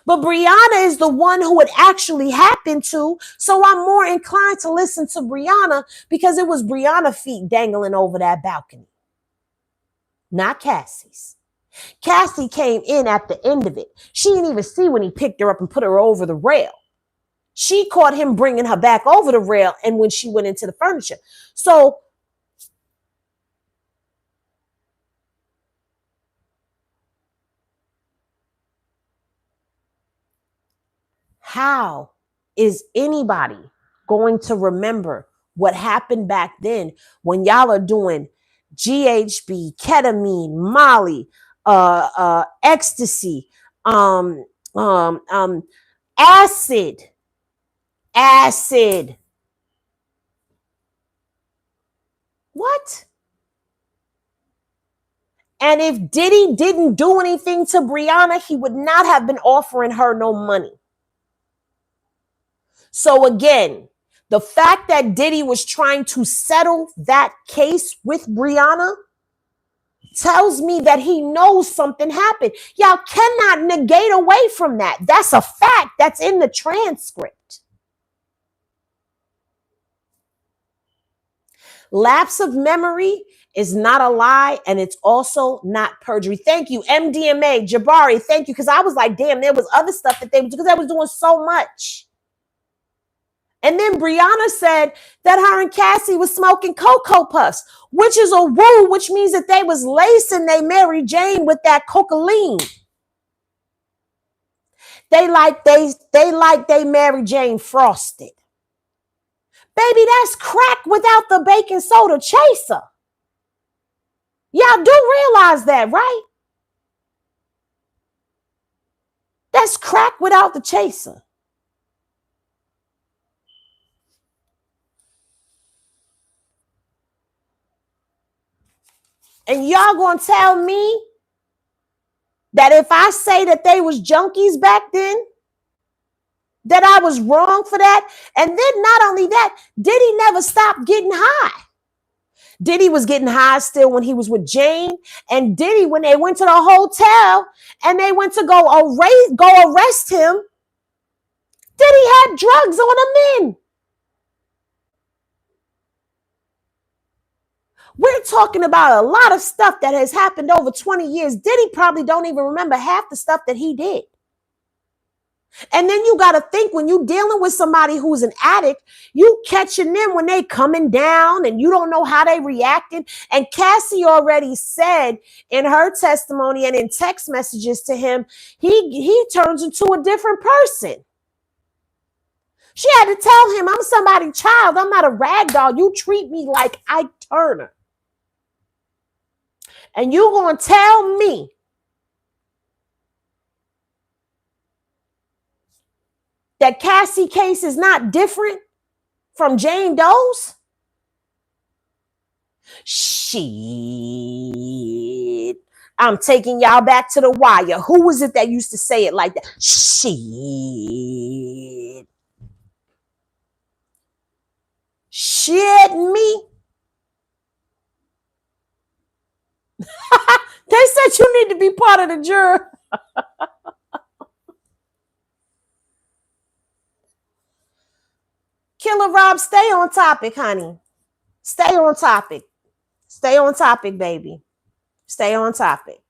But Briana is the one who it actually happened to, so I'm more inclined to listen to Briana because it was Briana's feet dangling over that balcony, not Cassie's. Cassie came in at the end of it. She didn't even see when he picked her up and put her over the rail. She caught him bringing her back over the rail and when she went into the furniture. So how is anybody going to remember what happened back then when y'all are doing GHB, ketamine, Molly, ecstasy, acid. What? And if Diddy didn't do anything to Briana, he would not have been offering her no money. So again, the fact that Diddy was trying to settle that case with Briana tells me that he knows something happened. Y'all cannot negate away from that. That's a fact. That's in the transcript. Lapse of memory is not a lie, and it's also not perjury. Thank you, MDMA, Jabari. Thank you, because I was like, damn, there was other stuff that they because they was doing so much. And then Briana said that her and Cassie was smoking Cocoa Puffs, which is a woo, which means that they was lacing they Mary Jane with that cocaine. They like they Mary Jane frosted. Baby, that's crack without the baking soda chaser. Y'all do realize that, right? That's crack without the chaser. And y'all gonna tell me that if I say that they was junkies back then, that I was wrong for that? And then not only that, Diddy never stopped getting high. Diddy was getting high still when he was with Jane. And Diddy, when they went to the hotel and they went to go arrest him, Diddy had drugs on him then. We're talking about a lot of stuff that has happened over 20 years. Diddy probably don't even remember half the stuff that he did. And then you got to think when you're dealing with somebody who's an addict, you catching them when they coming down and you don't know how they reacted. And Cassie already said in her testimony and in text messages to him, he turns into a different person. She had to tell him, I'm somebody's child. I'm not a rag doll. You treat me like Ike Turner. And you going to tell me that Cassie case is not different from Jane Doe's? Shit. I'm taking y'all back to The Wire. Who was it that used to say it like that? Shit. Shit me. They said you need to be part of the juror. Killer Rob, stay on topic, honey. Stay on topic. Stay on topic, baby. Stay on topic.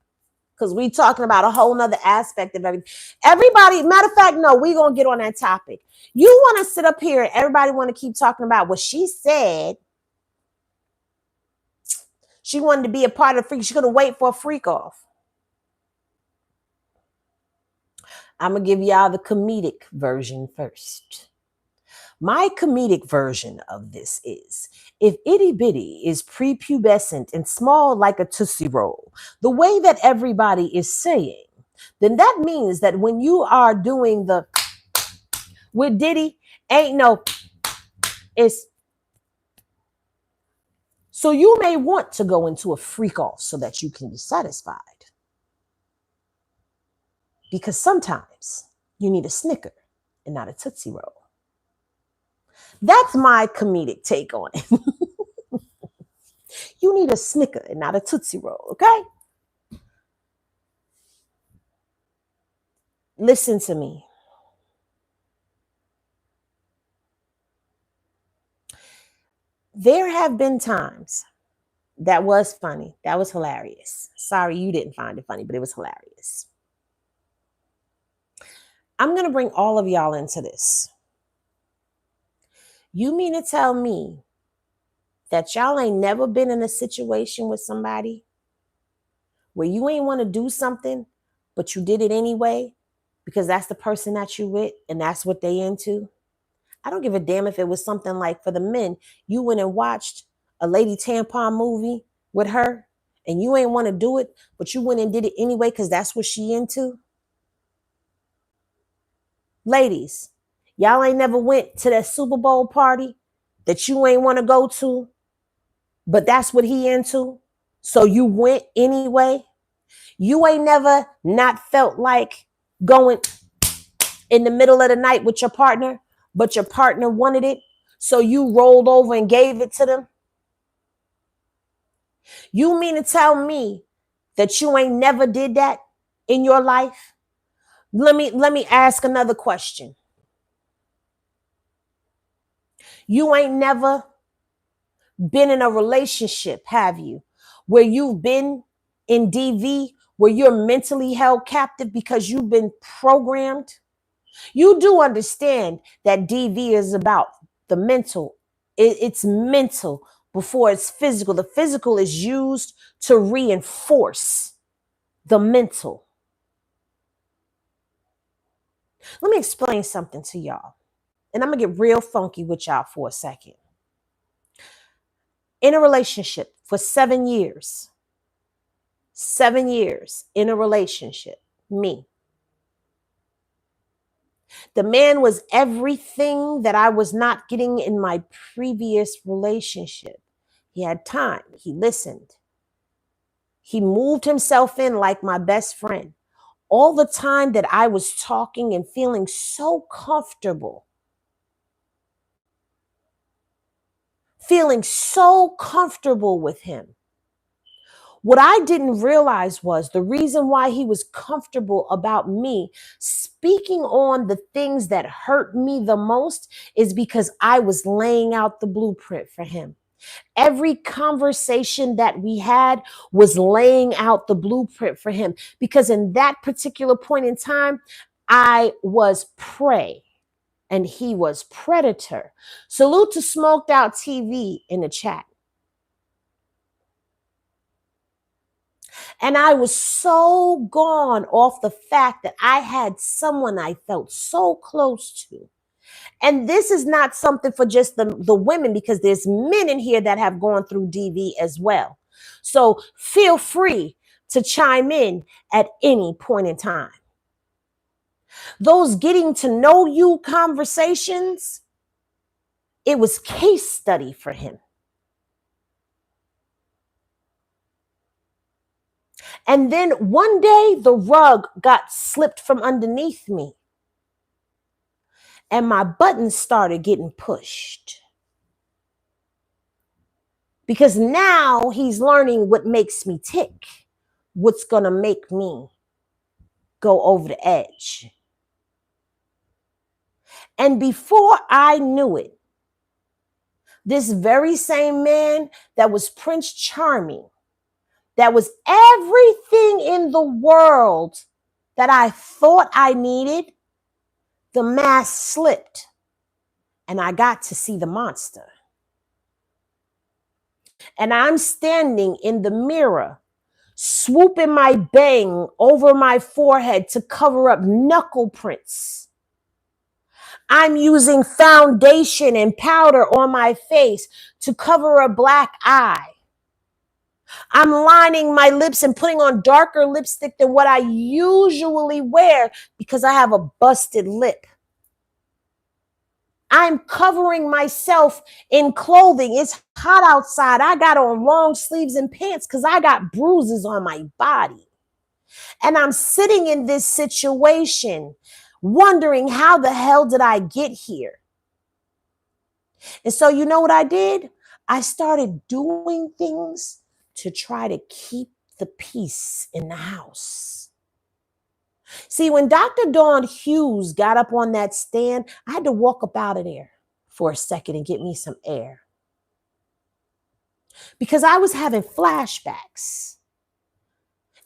Because we talking about a whole nother aspect of everything. Everybody, matter of fact, no, we going to get on that topic. You want to sit up here and everybody want to keep talking about what she said. She wanted to be a part of the freak. She's going to wait for a freak off. I'm going to give y'all the comedic version first. My comedic version of this is, if itty bitty is prepubescent and small like a Tootsie Roll, the way that everybody is saying, then that means that when you are doing the with Diddy, ain't no, it's, so you may want to go into a freak off so that you can be satisfied. Because sometimes you need a Snicker and not a Tootsie Roll. That's my comedic take on it. You need a Snicker and not a Tootsie Roll, okay? Listen to me. There have been times that was funny. That was hilarious. Sorry you didn't find it funny, but it was hilarious. I'm going to bring all of y'all into this. You mean to tell me that y'all ain't never been in a situation with somebody where you ain't want to do something, but you did it anyway because that's the person that you with and that's what they into? I don't give a damn if it was something like, for the men, you went and watched a Lady Tampon movie with her and you ain't want to do it, but you went and did it anyway because that's what she into. Ladies, y'all ain't never went to that Super Bowl party that you ain't want to go to, but that's what he into. So you went anyway. You ain't never not felt like going in the middle of the night with your partner, but your partner wanted it. So you rolled over and gave it to them. You mean to tell me that you ain't never did that in your life? Let me ask another question. You ain't never been in a relationship, have you? Where you've been in DV, where you're mentally held captive because you've been programmed? You do understand that DV is about the mental. It's mental before it's physical. The physical is used to reinforce the mental. Let me explain something to y'all. And I'm going to get real funky with y'all for a second. In a relationship for 7 years. 7 years in a relationship. Me. The man was everything that I was not getting in my previous relationship. He had time. He listened. He moved himself in like my best friend. All the time that I was talking and feeling so comfortable. Feeling so comfortable with him. What I didn't realize was the reason why he was comfortable about me speaking on the things that hurt me the most is because I was laying out the blueprint for him. Every conversation that we had was laying out the blueprint for him because in that particular point in time, I was prey and he was predator. Salute to Smoked Out TV in the chat. And I was so gone off the fact that I had someone I felt so close to. And this is not something for just the women, because there's men in here that have gone through DV as well. So feel free to chime in at any point in time. Those getting to know you conversations, it was case study for him. And then one day the rug got slipped from underneath me and my buttons started getting pushed. Because now he's learning what makes me tick, what's going to make me go over the edge. And before I knew it, this very same man that was Prince Charming, that was everything in the world that I thought I needed, the mask slipped and I got to see the monster. And I'm standing in the mirror, swooping my bang over my forehead to cover up knuckle prints. I'm using foundation and powder on my face to cover a black eye. I'm lining my lips and putting on darker lipstick than what I usually wear because I have a busted lip. I'm covering myself in clothing. It's hot outside. I got on long sleeves and pants because I got bruises on my body. And I'm sitting in this situation wondering, how the hell did I get here? And so you know what I did? I started doing things to try to keep the peace in the house. See, when Dr. Dawn Hughes got up on that stand, I had to walk up out of there for a second and get me some air. Because I was having flashbacks,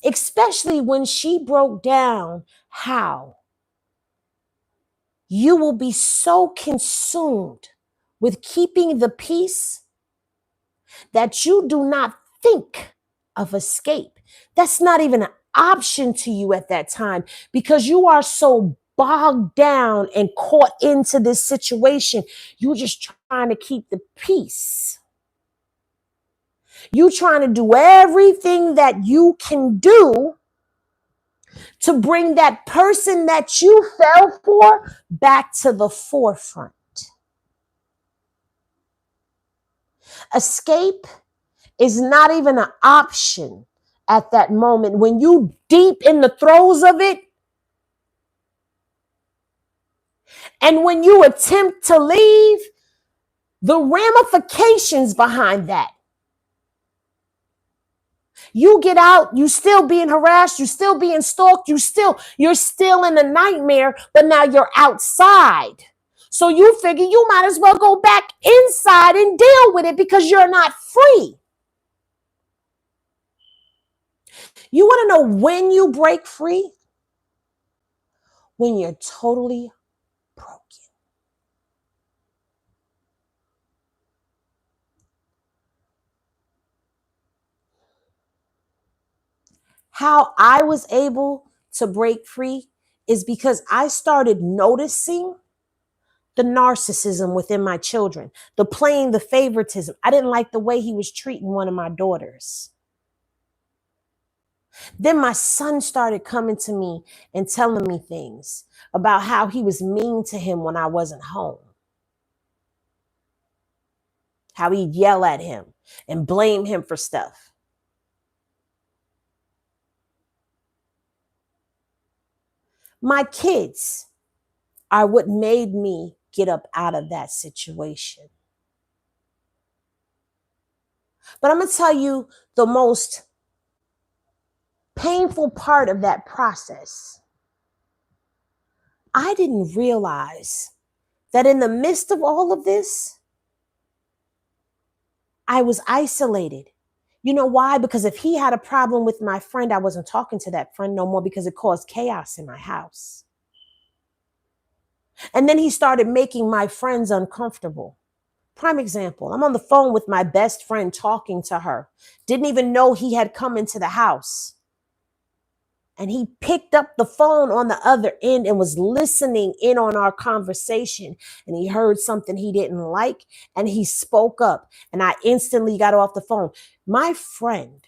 especially when she broke down how you will be so consumed with keeping the peace that you do not think of escape. That's not even an option to you at that time because you are so bogged down and caught into this situation. You're just trying to keep the peace. You're trying to do everything that you can do to bring that person that you fell for back to the forefront. Escape is not even an option at that moment. When you deep in the throes of it, and when you attempt to leave, the ramifications behind that. You get out, you still being harassed, you still being stalked, you're still in a nightmare, but now you're outside. So you figure you might as well go back inside and deal with it because you're not free. You want to know when you break free? When you're totally broken. How I was able to break free is because I started noticing the narcissism within my children, the playing the favoritism. I didn't like the way he was treating one of my daughters. Then my son started coming to me and telling me things about how he was mean to him when I wasn't home. How he'd yell at him and blame him for stuff. My kids are what made me get up out of that situation. But I'm going to tell you the most painful part of that process. I didn't realize that in the midst of all of this, I was isolated. You know why? Because if he had a problem with my friend, I wasn't talking to that friend no more because it caused chaos in my house. And then he started making my friends uncomfortable. Prime example, I'm on the phone with my best friend talking to her. Didn't even know he had come into the house. And he picked up the phone on the other end and was listening in on our conversation. And he heard something he didn't like and he spoke up. And I instantly got off the phone. My friend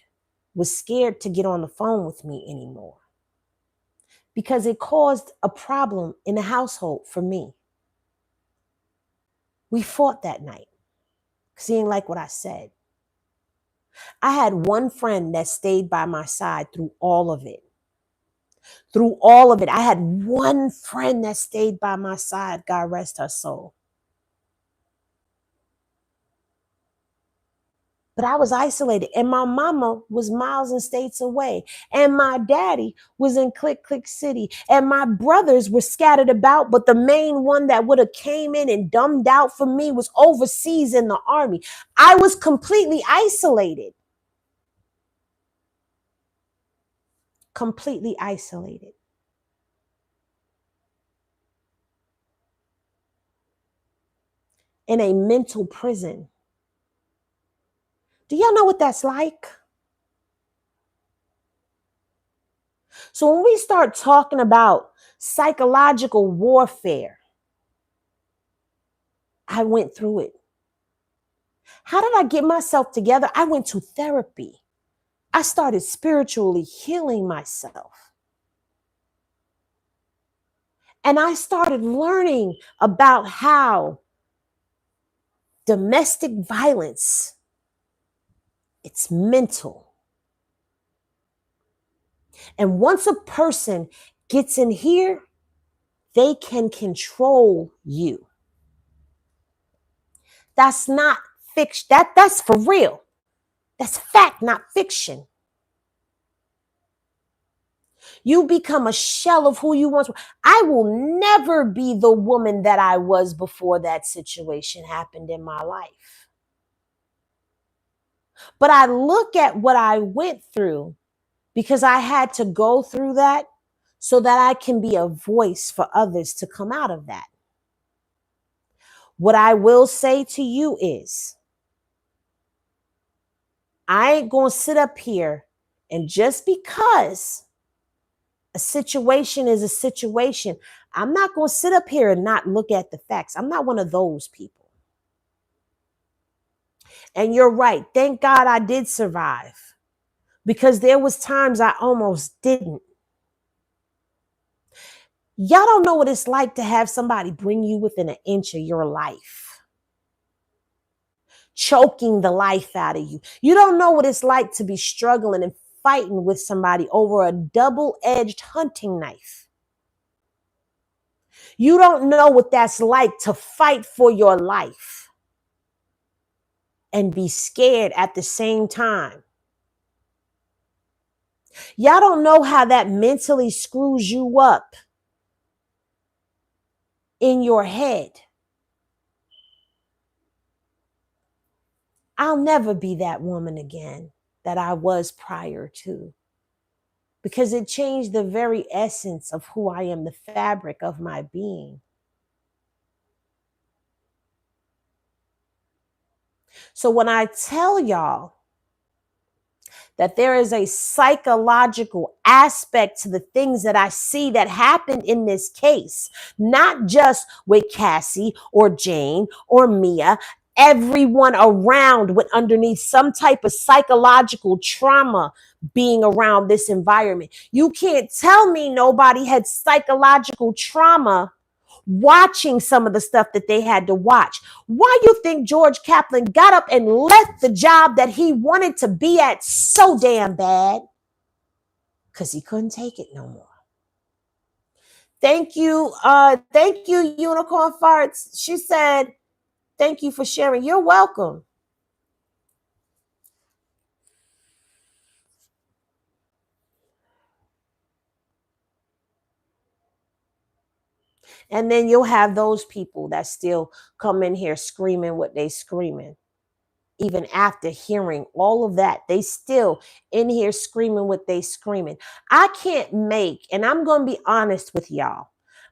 was scared to get on the phone with me anymore because it caused a problem in the household for me. We fought that night because he didn't like what I said. I had one friend that stayed by my side through all of it. Through all of it, I had one friend that stayed by my side. God rest her soul. But I was isolated, and my mama was miles and states away, and my daddy was in Click Click City, and my brothers were scattered about, but the main one that would have came in and dumbed out for me was overseas in the army. I was completely isolated. Completely isolated. In a mental prison. Do y'all know what that's like? So when we start talking about psychological warfare, I went through it. How did I get myself together? I went to therapy. I started spiritually healing myself. And I started learning about how domestic violence, it's mental. And once a person gets in here, they can control you. That's not fiction. That's for real. That's fact, not fiction. You become a shell of who you once were. I will never be the woman that I was before that situation happened in my life. But I look at what I went through because I had to go through that so that I can be a voice for others to come out of that. What I will say to you is, I ain't going to sit up here and just because a situation is a situation, I'm not going to sit up here and not look at the facts. I'm not one of those people. And you're right. Thank God I did survive, because there was times I almost didn't. Y'all don't know what it's like to have somebody bring you within an inch of your life, choking the life out of you. You don't know what it's like to be struggling and fighting with somebody over a double-edged hunting knife. You don't know what that's like to fight for your life and be scared at the same time. Y'all don't know how that mentally screws you up in your head. I'll never be that woman again that I was prior to, because it changed the very essence of who I am, the fabric of my being. So when I tell y'all that there is a psychological aspect to the things that I see that happened in this case, not just with Cassie or Jane or Mia, everyone around went underneath some type of psychological trauma being around this environment. You can't tell me nobody had psychological trauma watching some of the stuff that they had to watch. Why you think George Kaplan got up and left the job that he wanted to be at so damn bad? Because he couldn't take it no more. Thank you, Unicorn Farts. She said, thank you for sharing. You're welcome. And then you'll have those people that still come in here screaming what they screaming. Even after hearing all of that, they still in here screaming what they screaming. I can't make, and I'm going to be honest with y'all,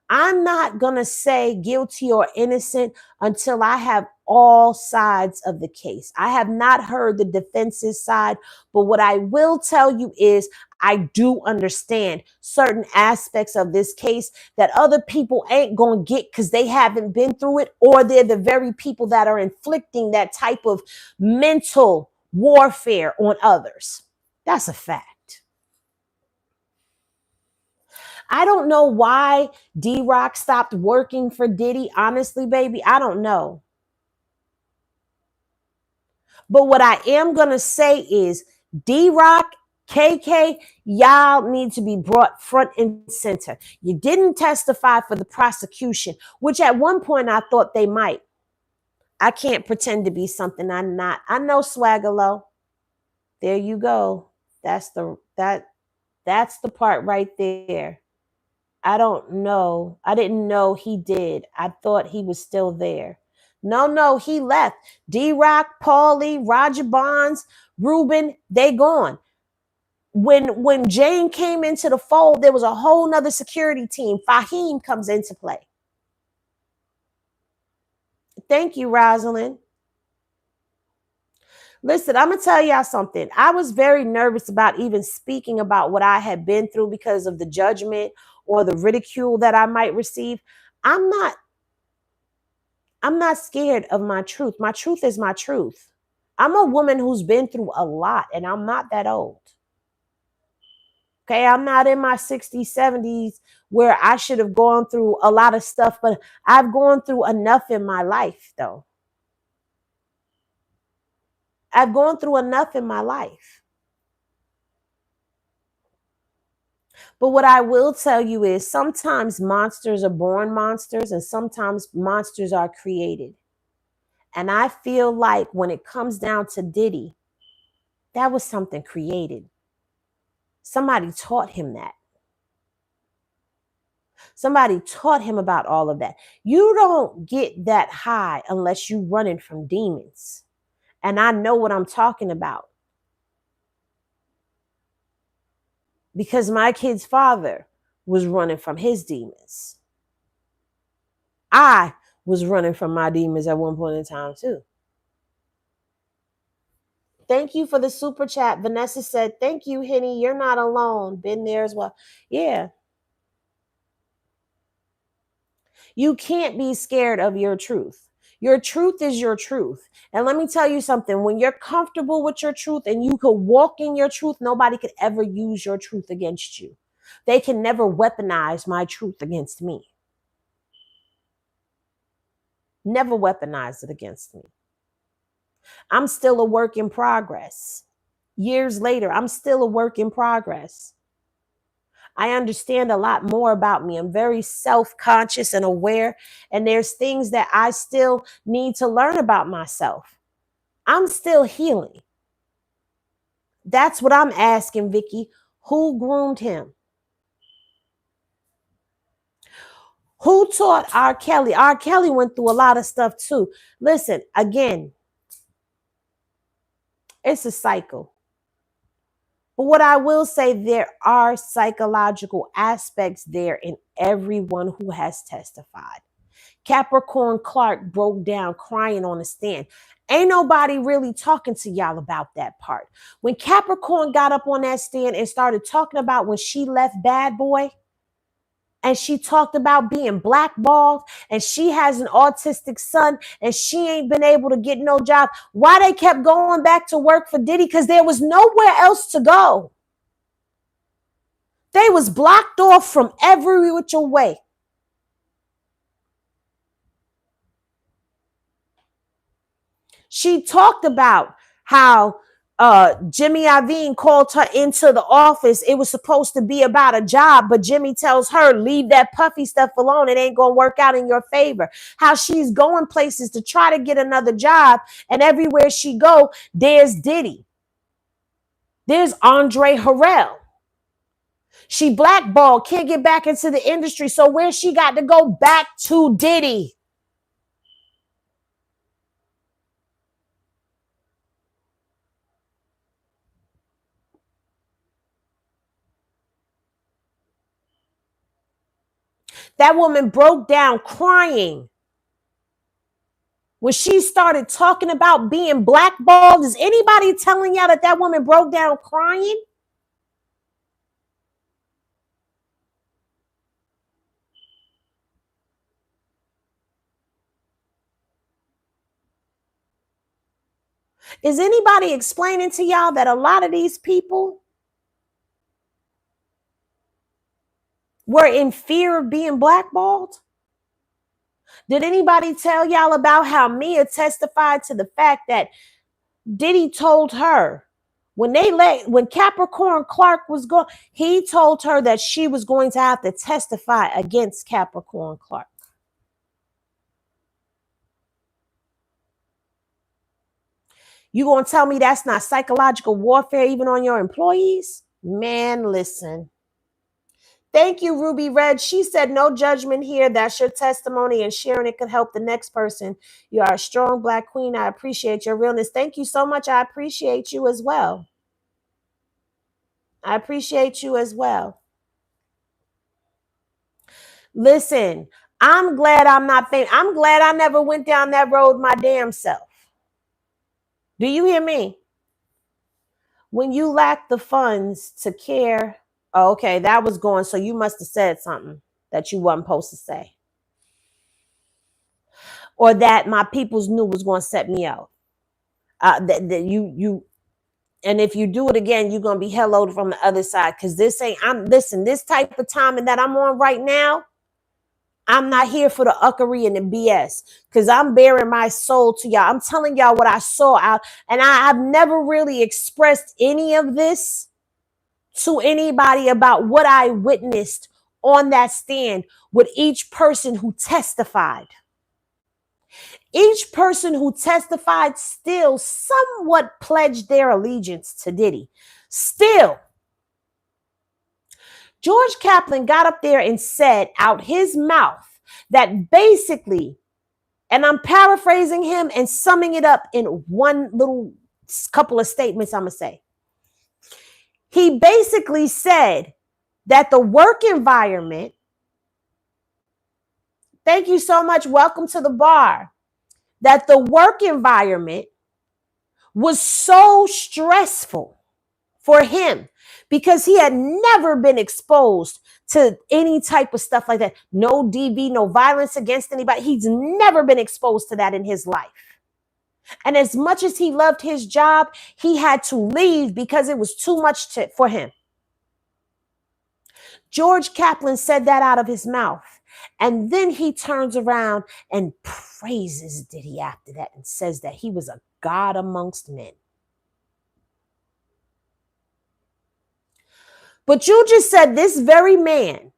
I'm not going to say guilty or innocent until I have all sides of the case. I have not heard the defense's side, but what I will tell you is I do understand certain aspects of this case that other people ain't going to get because they haven't been through it, or they're the very people that are inflicting that type of mental warfare on others. That's a fact. I don't know why D-Rock stopped working for Diddy. Honestly, baby, I don't know. But what I am going to say is D-Rock, KK, y'all need to be brought front and center. You didn't testify for the prosecution, which at one point I thought they might. I can't pretend to be something I'm not. I know swagger low. There you go. That's the part right there. I don't know. I didn't know he did. I thought he was still there. No, he left. D-Rock, Paulie, Roger Bonds, Ruben, they gone. When Jane came into the fold, there was a whole nother security team. Fahim comes into play. Thank you, Rosalind. Listen, I'm going to tell y'all something. I was very nervous about even speaking about what I had been through because of the judgment or the ridicule that I might receive. I'm not scared of my truth. My truth is my truth. I'm a woman who's been through a lot and I'm not that old. Okay, I'm not in my 60s, 70s where I should have gone through a lot of stuff, but I've gone through enough in my life though. I've gone through enough in my life. But what I will tell you is sometimes monsters are born monsters and sometimes monsters are created. And I feel like when it comes down to Diddy, that was something created. Somebody taught him that. Somebody taught him about all of that. You don't get that high unless you're running from demons. And I know what I'm talking about. Because my kid's father was running from his demons. I was running from my demons at one point in time too. Thank you for the super chat. Vanessa said, thank you, Henny. You're not alone. Been there as well. Yeah. You can't be scared of your truth. Your truth is your truth. And let me tell you something. When you're comfortable with your truth and you could walk in your truth, nobody could ever use your truth against you. They can never weaponize my truth against me. Never weaponize it against me. I'm still a work in progress. Years later, I'm still a work in progress. I understand a lot more about me. I'm very self-conscious and aware, and there's things that I still need to learn about myself. I'm still healing. That's what I'm asking, Vicky. Who groomed him? Who taught R. Kelly? R. Kelly went through a lot of stuff too. Listen, again, it's a cycle. But what I will say, there are psychological aspects there in everyone who has testified. Capricorn Clark broke down crying on the stand. Ain't nobody really talking to y'all about that part. When Capricorn got up on that stand and started talking about when she left Bad Boy, and she talked about being blackballed, and she has an autistic son, and she ain't been able to get no job. Why they kept going back to work for Diddy? Because there was nowhere else to go. They was blocked off from every which way. She talked about how Jimmy Iovine called her into the office. It was supposed to be about a job, but Jimmy tells her, leave that puffy stuff alone. It ain't going to work out in your favor. How she's going places to try to get another job, and everywhere she go, there's Diddy. There's Andre Harrell. She blackballed, can't get back into the industry. So where she got to go? Back to Diddy. That woman broke down crying when she started talking about being blackballed. Is anybody telling y'all that that woman broke down crying? Is anybody explaining to y'all that a lot of these people were in fear of being blackballed? Did anybody tell y'all about how Mia testified to the fact that Diddy told her when Capricorn Clark was gone, he told her that she was going to have to testify against Capricorn Clark. You gonna tell me that's not psychological warfare even on your employees? Man, listen. Thank you, Ruby Red. She said, no judgment here. That's your testimony, and sharing it could help the next person. You are a strong Black queen. I appreciate your realness. Thank you so much. I appreciate you as well. I appreciate you as well. Listen, I'm glad I'm not famous. I'm glad I never went down that road my damn self. Do you hear me? When you lack the funds to care, oh, okay, that was going, so you must have said something that you wasn't supposed to say. Or that my peoples knew was going to set me out. That you, and if you do it again, you're going to be helloed from the other side. Because this type of timing that I'm on right now, I'm not here for the uckery and the BS, because I'm bearing my soul to y'all. I'm telling y'all what I saw out, and I've never really expressed any of this to anybody about what I witnessed on that stand with each person who testified. Each person who testified still somewhat pledged their allegiance to Diddy. Still, George Kaplan got up there and said out his mouth that basically, and I'm paraphrasing him and summing it up in one little couple of statements I'm going to say. He basically said that the work environment, thank you so much, welcome to the bar, that the work environment was so stressful for him because he had never been exposed to any type of stuff like that. No DV, no violence against anybody. He's never been exposed to that in his life. And as much as he loved his job, he had to leave because it was too much for him. George Kaplan said that out of his mouth. And then he turns around and praises Diddy after that and says that he was a god amongst men. But you just said this very man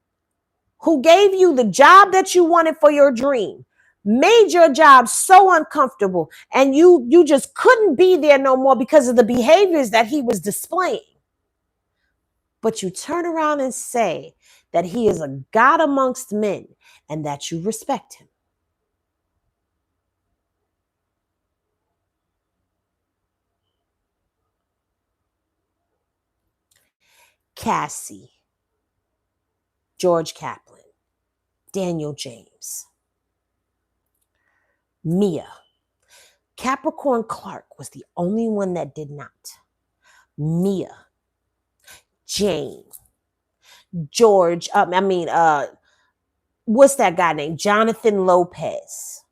who gave you the job that you wanted for your dream made your job so uncomfortable, and you just couldn't be there no more because of the behaviors that he was displaying. But you turn around and say that he is a god amongst men and that you respect him. Cassie, George Kaplan, Daniel James, Mia. Capricorn Clark was the only one that did not. Mia, Jane, George, what's that guy named? Jonathan Lopez.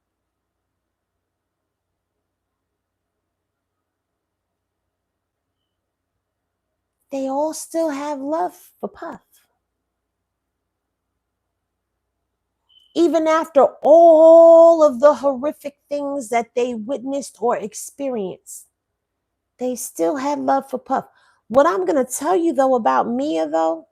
They all still have love for Puff. Even after all of the horrific things that they witnessed or experienced, they still had love for Puff. What I'm going to tell you, though, about Mia, though,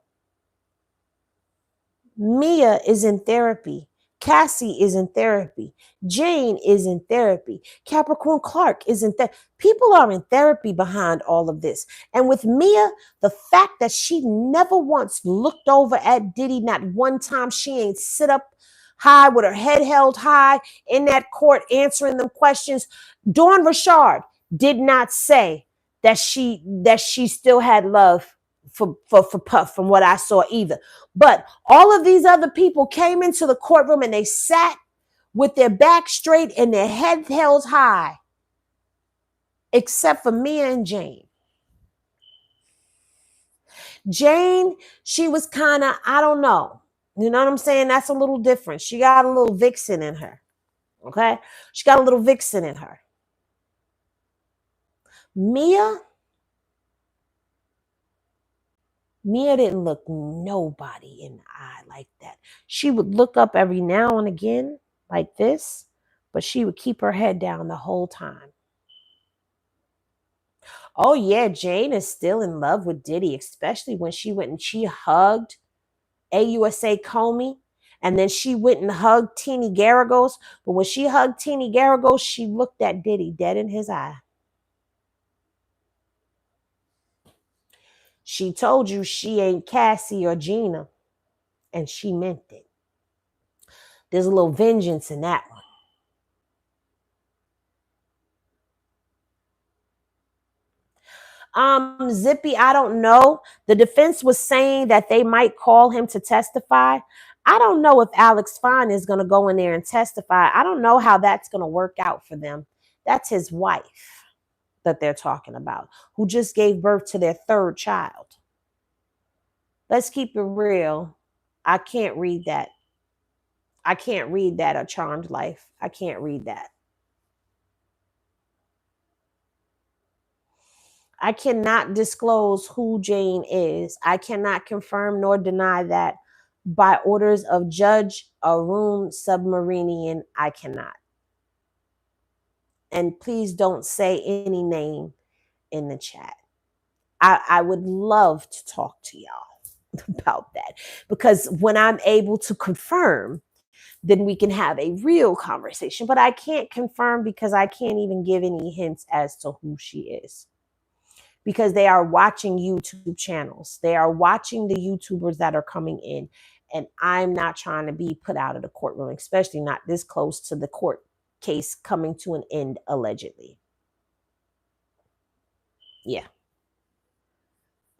Mia is in therapy. Cassie is in therapy. Jane is in therapy. Capricorn Clark is in therapy. People are in therapy behind all of this. And with Mia, the fact that she never once looked over at Diddy, not one time, she ain't sit up high with her head held high in that court answering them questions. Dawn Richard did not say that she still had love for Puff from what I saw either. But all of these other people came into the courtroom and they sat with their back straight and their head held high, except for Mia and Jane. Jane, she was kind of, I don't know. You know what I'm saying? That's a little different. She got a little vixen in her. Okay? She got a little vixen in her. Mia didn't look nobody in the eye like that. She would look up every now and again like this, but she would keep her head down the whole time. Oh yeah, Jane is still in love with Diddy, especially when she went and she hugged AUSA Comey, and then she went and hugged Teeny Garagos. But when she hugged Teeny Garagos, she looked at Diddy dead in his eye. She told you she ain't Cassie or Gina, and she meant it. There's a little vengeance in that one. Zippy, I don't know. The defense was saying that they might call him to testify. I don't know if Alex Fine is going to go in there and testify. I don't know how that's going to work out for them. That's his wife that they're talking about, who just gave birth to their third child. Let's keep it real. I can't read that. I can't read that, A Charmed Life. I can't read that. I cannot disclose who Jane is. I cannot confirm nor deny that by orders of Judge Arun Submarinian. I cannot. And please don't say any name in the chat. I would love to talk to y'all about that, because when I'm able to confirm, then we can have a real conversation. But I can't confirm because I can't even give any hints as to who she is. Because they are watching YouTube channels. They are watching the YouTubers that are coming in. And I'm not trying to be put out of the courtroom, especially not this close to the court case coming to an end, allegedly. Yeah.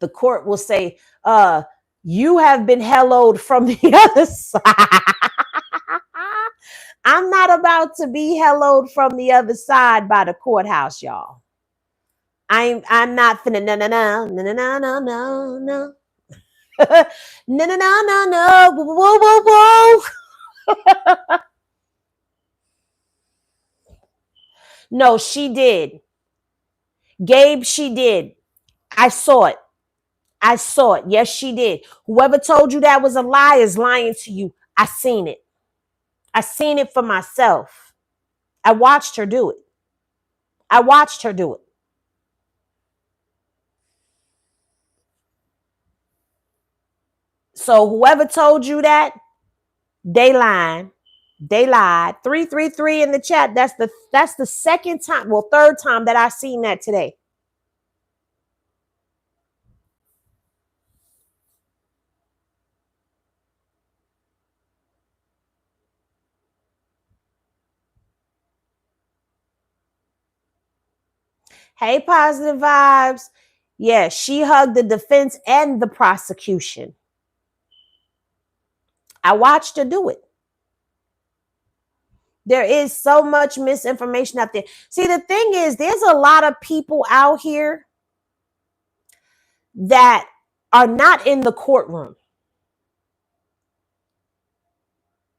The court will say, you have been helloed from the other side. I'm not about to be helloed from the other side by the courthouse, y'all. I'm not finna no. No. Whoa. No, she did. Gabe, she did. I saw it. Yes, she did. Whoever told you that was a lie is lying to you. I seen it. I seen it for myself. I watched her do it. So whoever told you that, they lying. They lied. 333 in the chat. That's the second time, well, third time that I've seen that today. Hey, positive vibes. Yeah, she hugged the defense and the prosecution. I watched her do it. There is so much misinformation out there. See, the thing is, there's a lot of people out here that are not in the courtroom,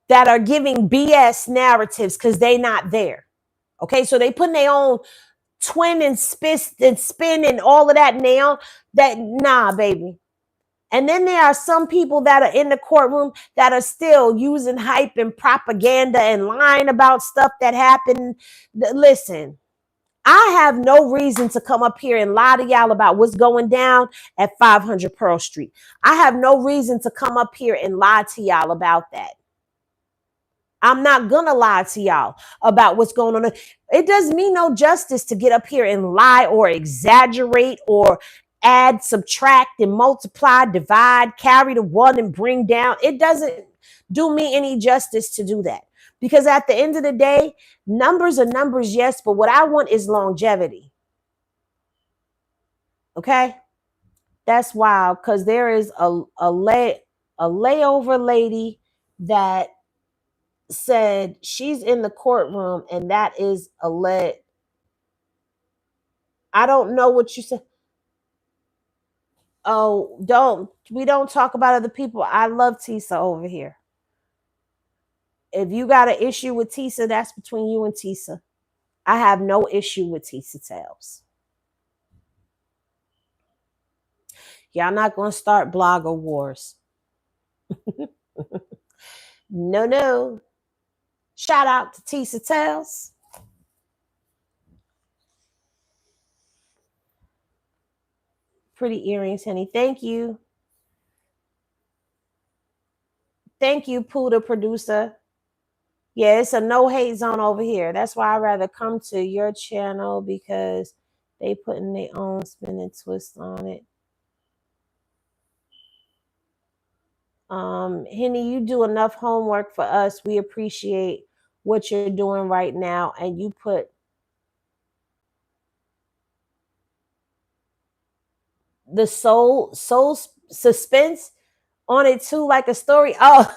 that are giving BS narratives because they not there. Okay, so they putting their own twin and spin and all of that nail that, nah, baby. And then there are some people that are in the courtroom that are still using hype and propaganda and lying about stuff that happened. Listen, I have no reason to come up here and lie to y'all about what's going down at 500 Pearl Street. I have no reason to come up here and lie to y'all about that. I'm not gonna lie to y'all about what's going on. It does me no justice to get up here and lie or exaggerate or add, subtract, and multiply, divide, carry the one and bring down. It doesn't do me any justice to do that. Because at the end of the day, numbers are numbers, yes, but what I want is longevity. Okay? That's wild, because there is a layover lady that said she's in the courtroom, and that is alleged. I don't know what you said. Oh, we don't talk about other people. I love Tisa over here. If you got an issue with Tisa, that's between you and Tisa. I have no issue with Tisa Tales. Y'all not going to start blogger wars. No. Shout out to Tisa Tales. Pretty earrings, honey. Thank you. Thank you, Pooh, the producer. Yeah, it's a no hate zone over here. That's why I'd rather come to your channel, because they putting their own spin and twist on it. Henny, you do enough homework for us. We appreciate what you're doing right now, and you put the soul suspense on it too, like a story. Oh,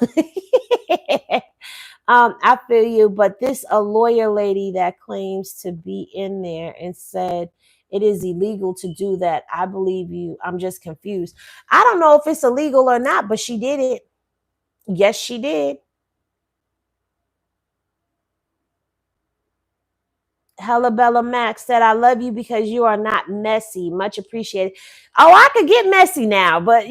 I feel you, but this a lawyer lady that claims to be in there and said it is illegal to do that. I believe you. I'm just confused. I don't know if it's illegal or not, but she did it. Yes, she did. Hella Bella Max said, I love you because you are not messy. Much appreciated. Oh, I could get messy now, but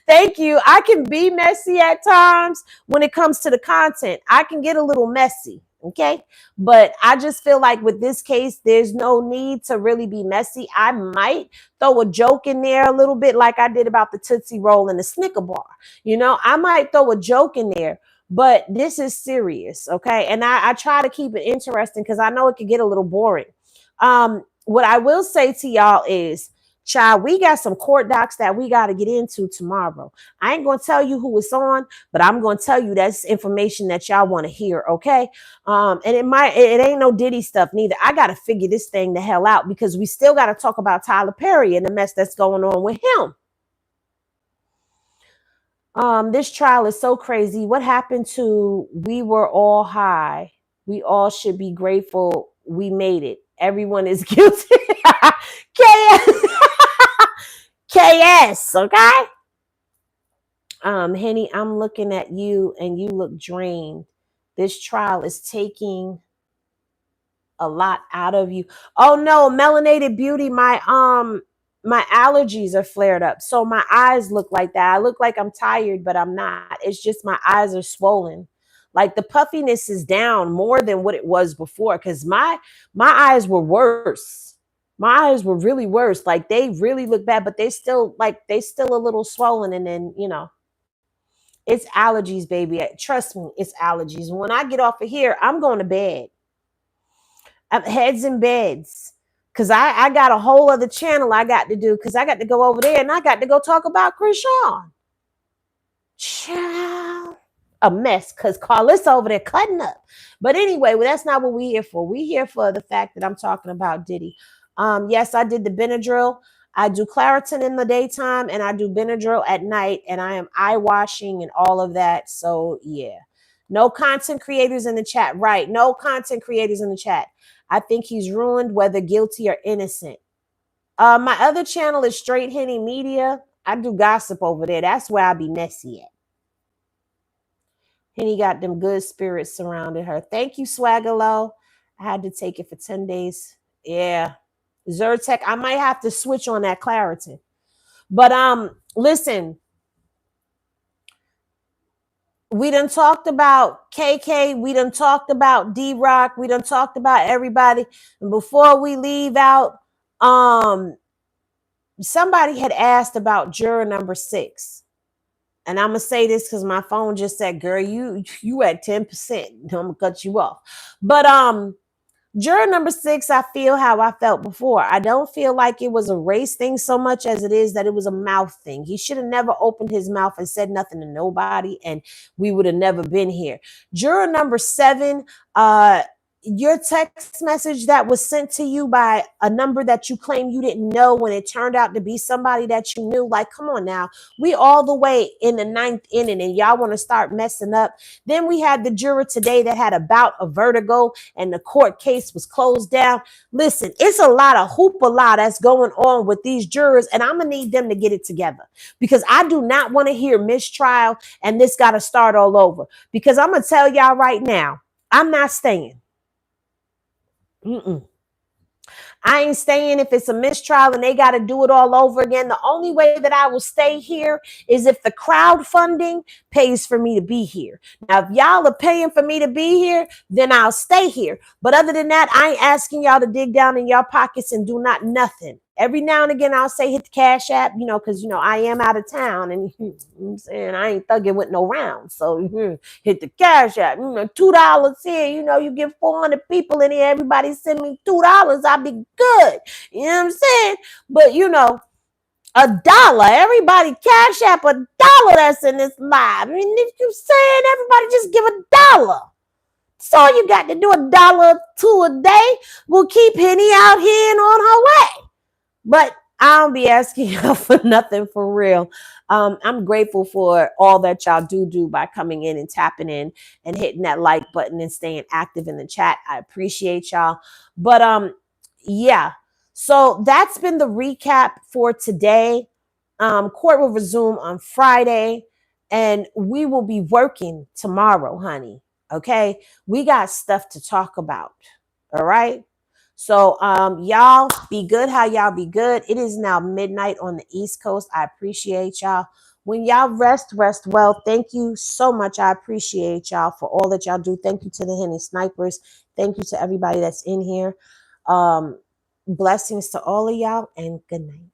thank you. I can be messy at times when it comes to the content. I can get a little messy. Okay. But I just feel like with this case, there's no need to really be messy. I might throw a joke in there a little bit like I did about the Tootsie Roll and the Snicker bar. I might throw a joke in there, but this is serious, okay? And I try to keep it interesting because I know it could get a little boring. What I will say to y'all is, child, we got some court docs that we got to get into tomorrow. I ain't going to tell you who it's on, but I'm going to tell you that's information that y'all want to hear, okay? And it ain't no Diddy stuff neither. I got to figure this thing the hell out because we still got to talk about Tyler Perry and the mess that's going on with him. This trial is so crazy. What happened to we were all high? We all should be grateful we made it. Everyone is guilty. KS. KS, okay? Henny, I'm looking at you and you look drained. This trial is taking a lot out of you. Oh no, melanated beauty, my allergies are flared up. So my eyes look like that. I look like I'm tired, but I'm not. It's just my eyes are swollen. Like the puffiness is down more than what it was before because my eyes were worse. My eyes were really worse. Like they really look bad, but they still a little swollen. And then, it's allergies, baby. Trust me, it's allergies. When I get off of here, I'm going to bed. Heads in beds. Because I got a whole other channel I got to do because I got to go over there and I got to go talk about Coercion. Child. A mess because Carlissa over there cutting up. But anyway, that's not what we're here for. We're here for the fact that I'm talking about Diddy. Yes, I did the Benadryl. I do Claritin in the daytime and I do Benadryl at night and I am eye washing and all of that. So yeah. No content creators in the chat. Right. No content creators in the chat. I think he's ruined whether guilty or innocent. My other channel is Straight Henny Media. I do gossip over there. That's where I be messy at. Henny got them good spirits surrounding her. Thank you, Swagalow. I had to take it for 10 days. Yeah. Zyrtec, I might have to switch on that Claritin. But listen. We done talked about KK. We done talked about D-Rock. We done talked about everybody. And before we leave out, somebody had asked about juror number 6. And I'm going to say this because my phone just said, girl, you at 10%. I'm going to cut you off. But juror number 6, I feel how I felt before. I don't feel like it was a race thing so much as it is that it was a mouth thing. He should have never opened his mouth and said nothing to nobody, and we would have never been here. Juror number 7, your text message that was sent to you by a number that you claim you didn't know when it turned out to be somebody that you knew. Like, come on now. We all the way in the 9th inning and y'all want to start messing up. Then we had the juror today that had a bout of vertigo and the court case was closed down. Listen, it's a lot of hoopla that's going on with these jurors and I'm going to need them to get it together because I do not want to hear mistrial and this got to start all over because I'm going to tell y'all right now, I'm not staying. I ain't staying if it's a mistrial and they got to do it all over again. The only way that I will stay here is if the crowdfunding pays for me to be here. Now, if y'all are paying for me to be here, then I'll stay here. But other than that, I ain't asking y'all to dig down in your pockets and do not nothing. Every now and again, I'll say hit the Cash App, because, I am out of town and I'm saying I ain't thugging with no rounds. So hit the Cash App, $2 here, you get 400 people in here. Everybody send me $2. I'll be good. You know what I'm saying? But, $1. Everybody cash app $1 that's in this live. I mean, if you're saying everybody just give $1. That's all you got to do, $1.02 a day will keep Henny out here and on her way. But I don't be asking y'all for nothing for real. I'm grateful for all that y'all do by coming in and tapping in and hitting that like button and staying active in the chat. I appreciate y'all. But yeah. So that's been the recap for today. Court will resume on Friday, and we will be working tomorrow, honey. Okay, we got stuff to talk about. All right. So y'all be good how y'all be good. It is now midnight on the East Coast. I appreciate y'all. When y'all rest well. Thank you so much. I appreciate y'all for all that y'all do. Thank you to the Henny Snipers. Thank you to everybody that's in here. Blessings to all of y'all and good night.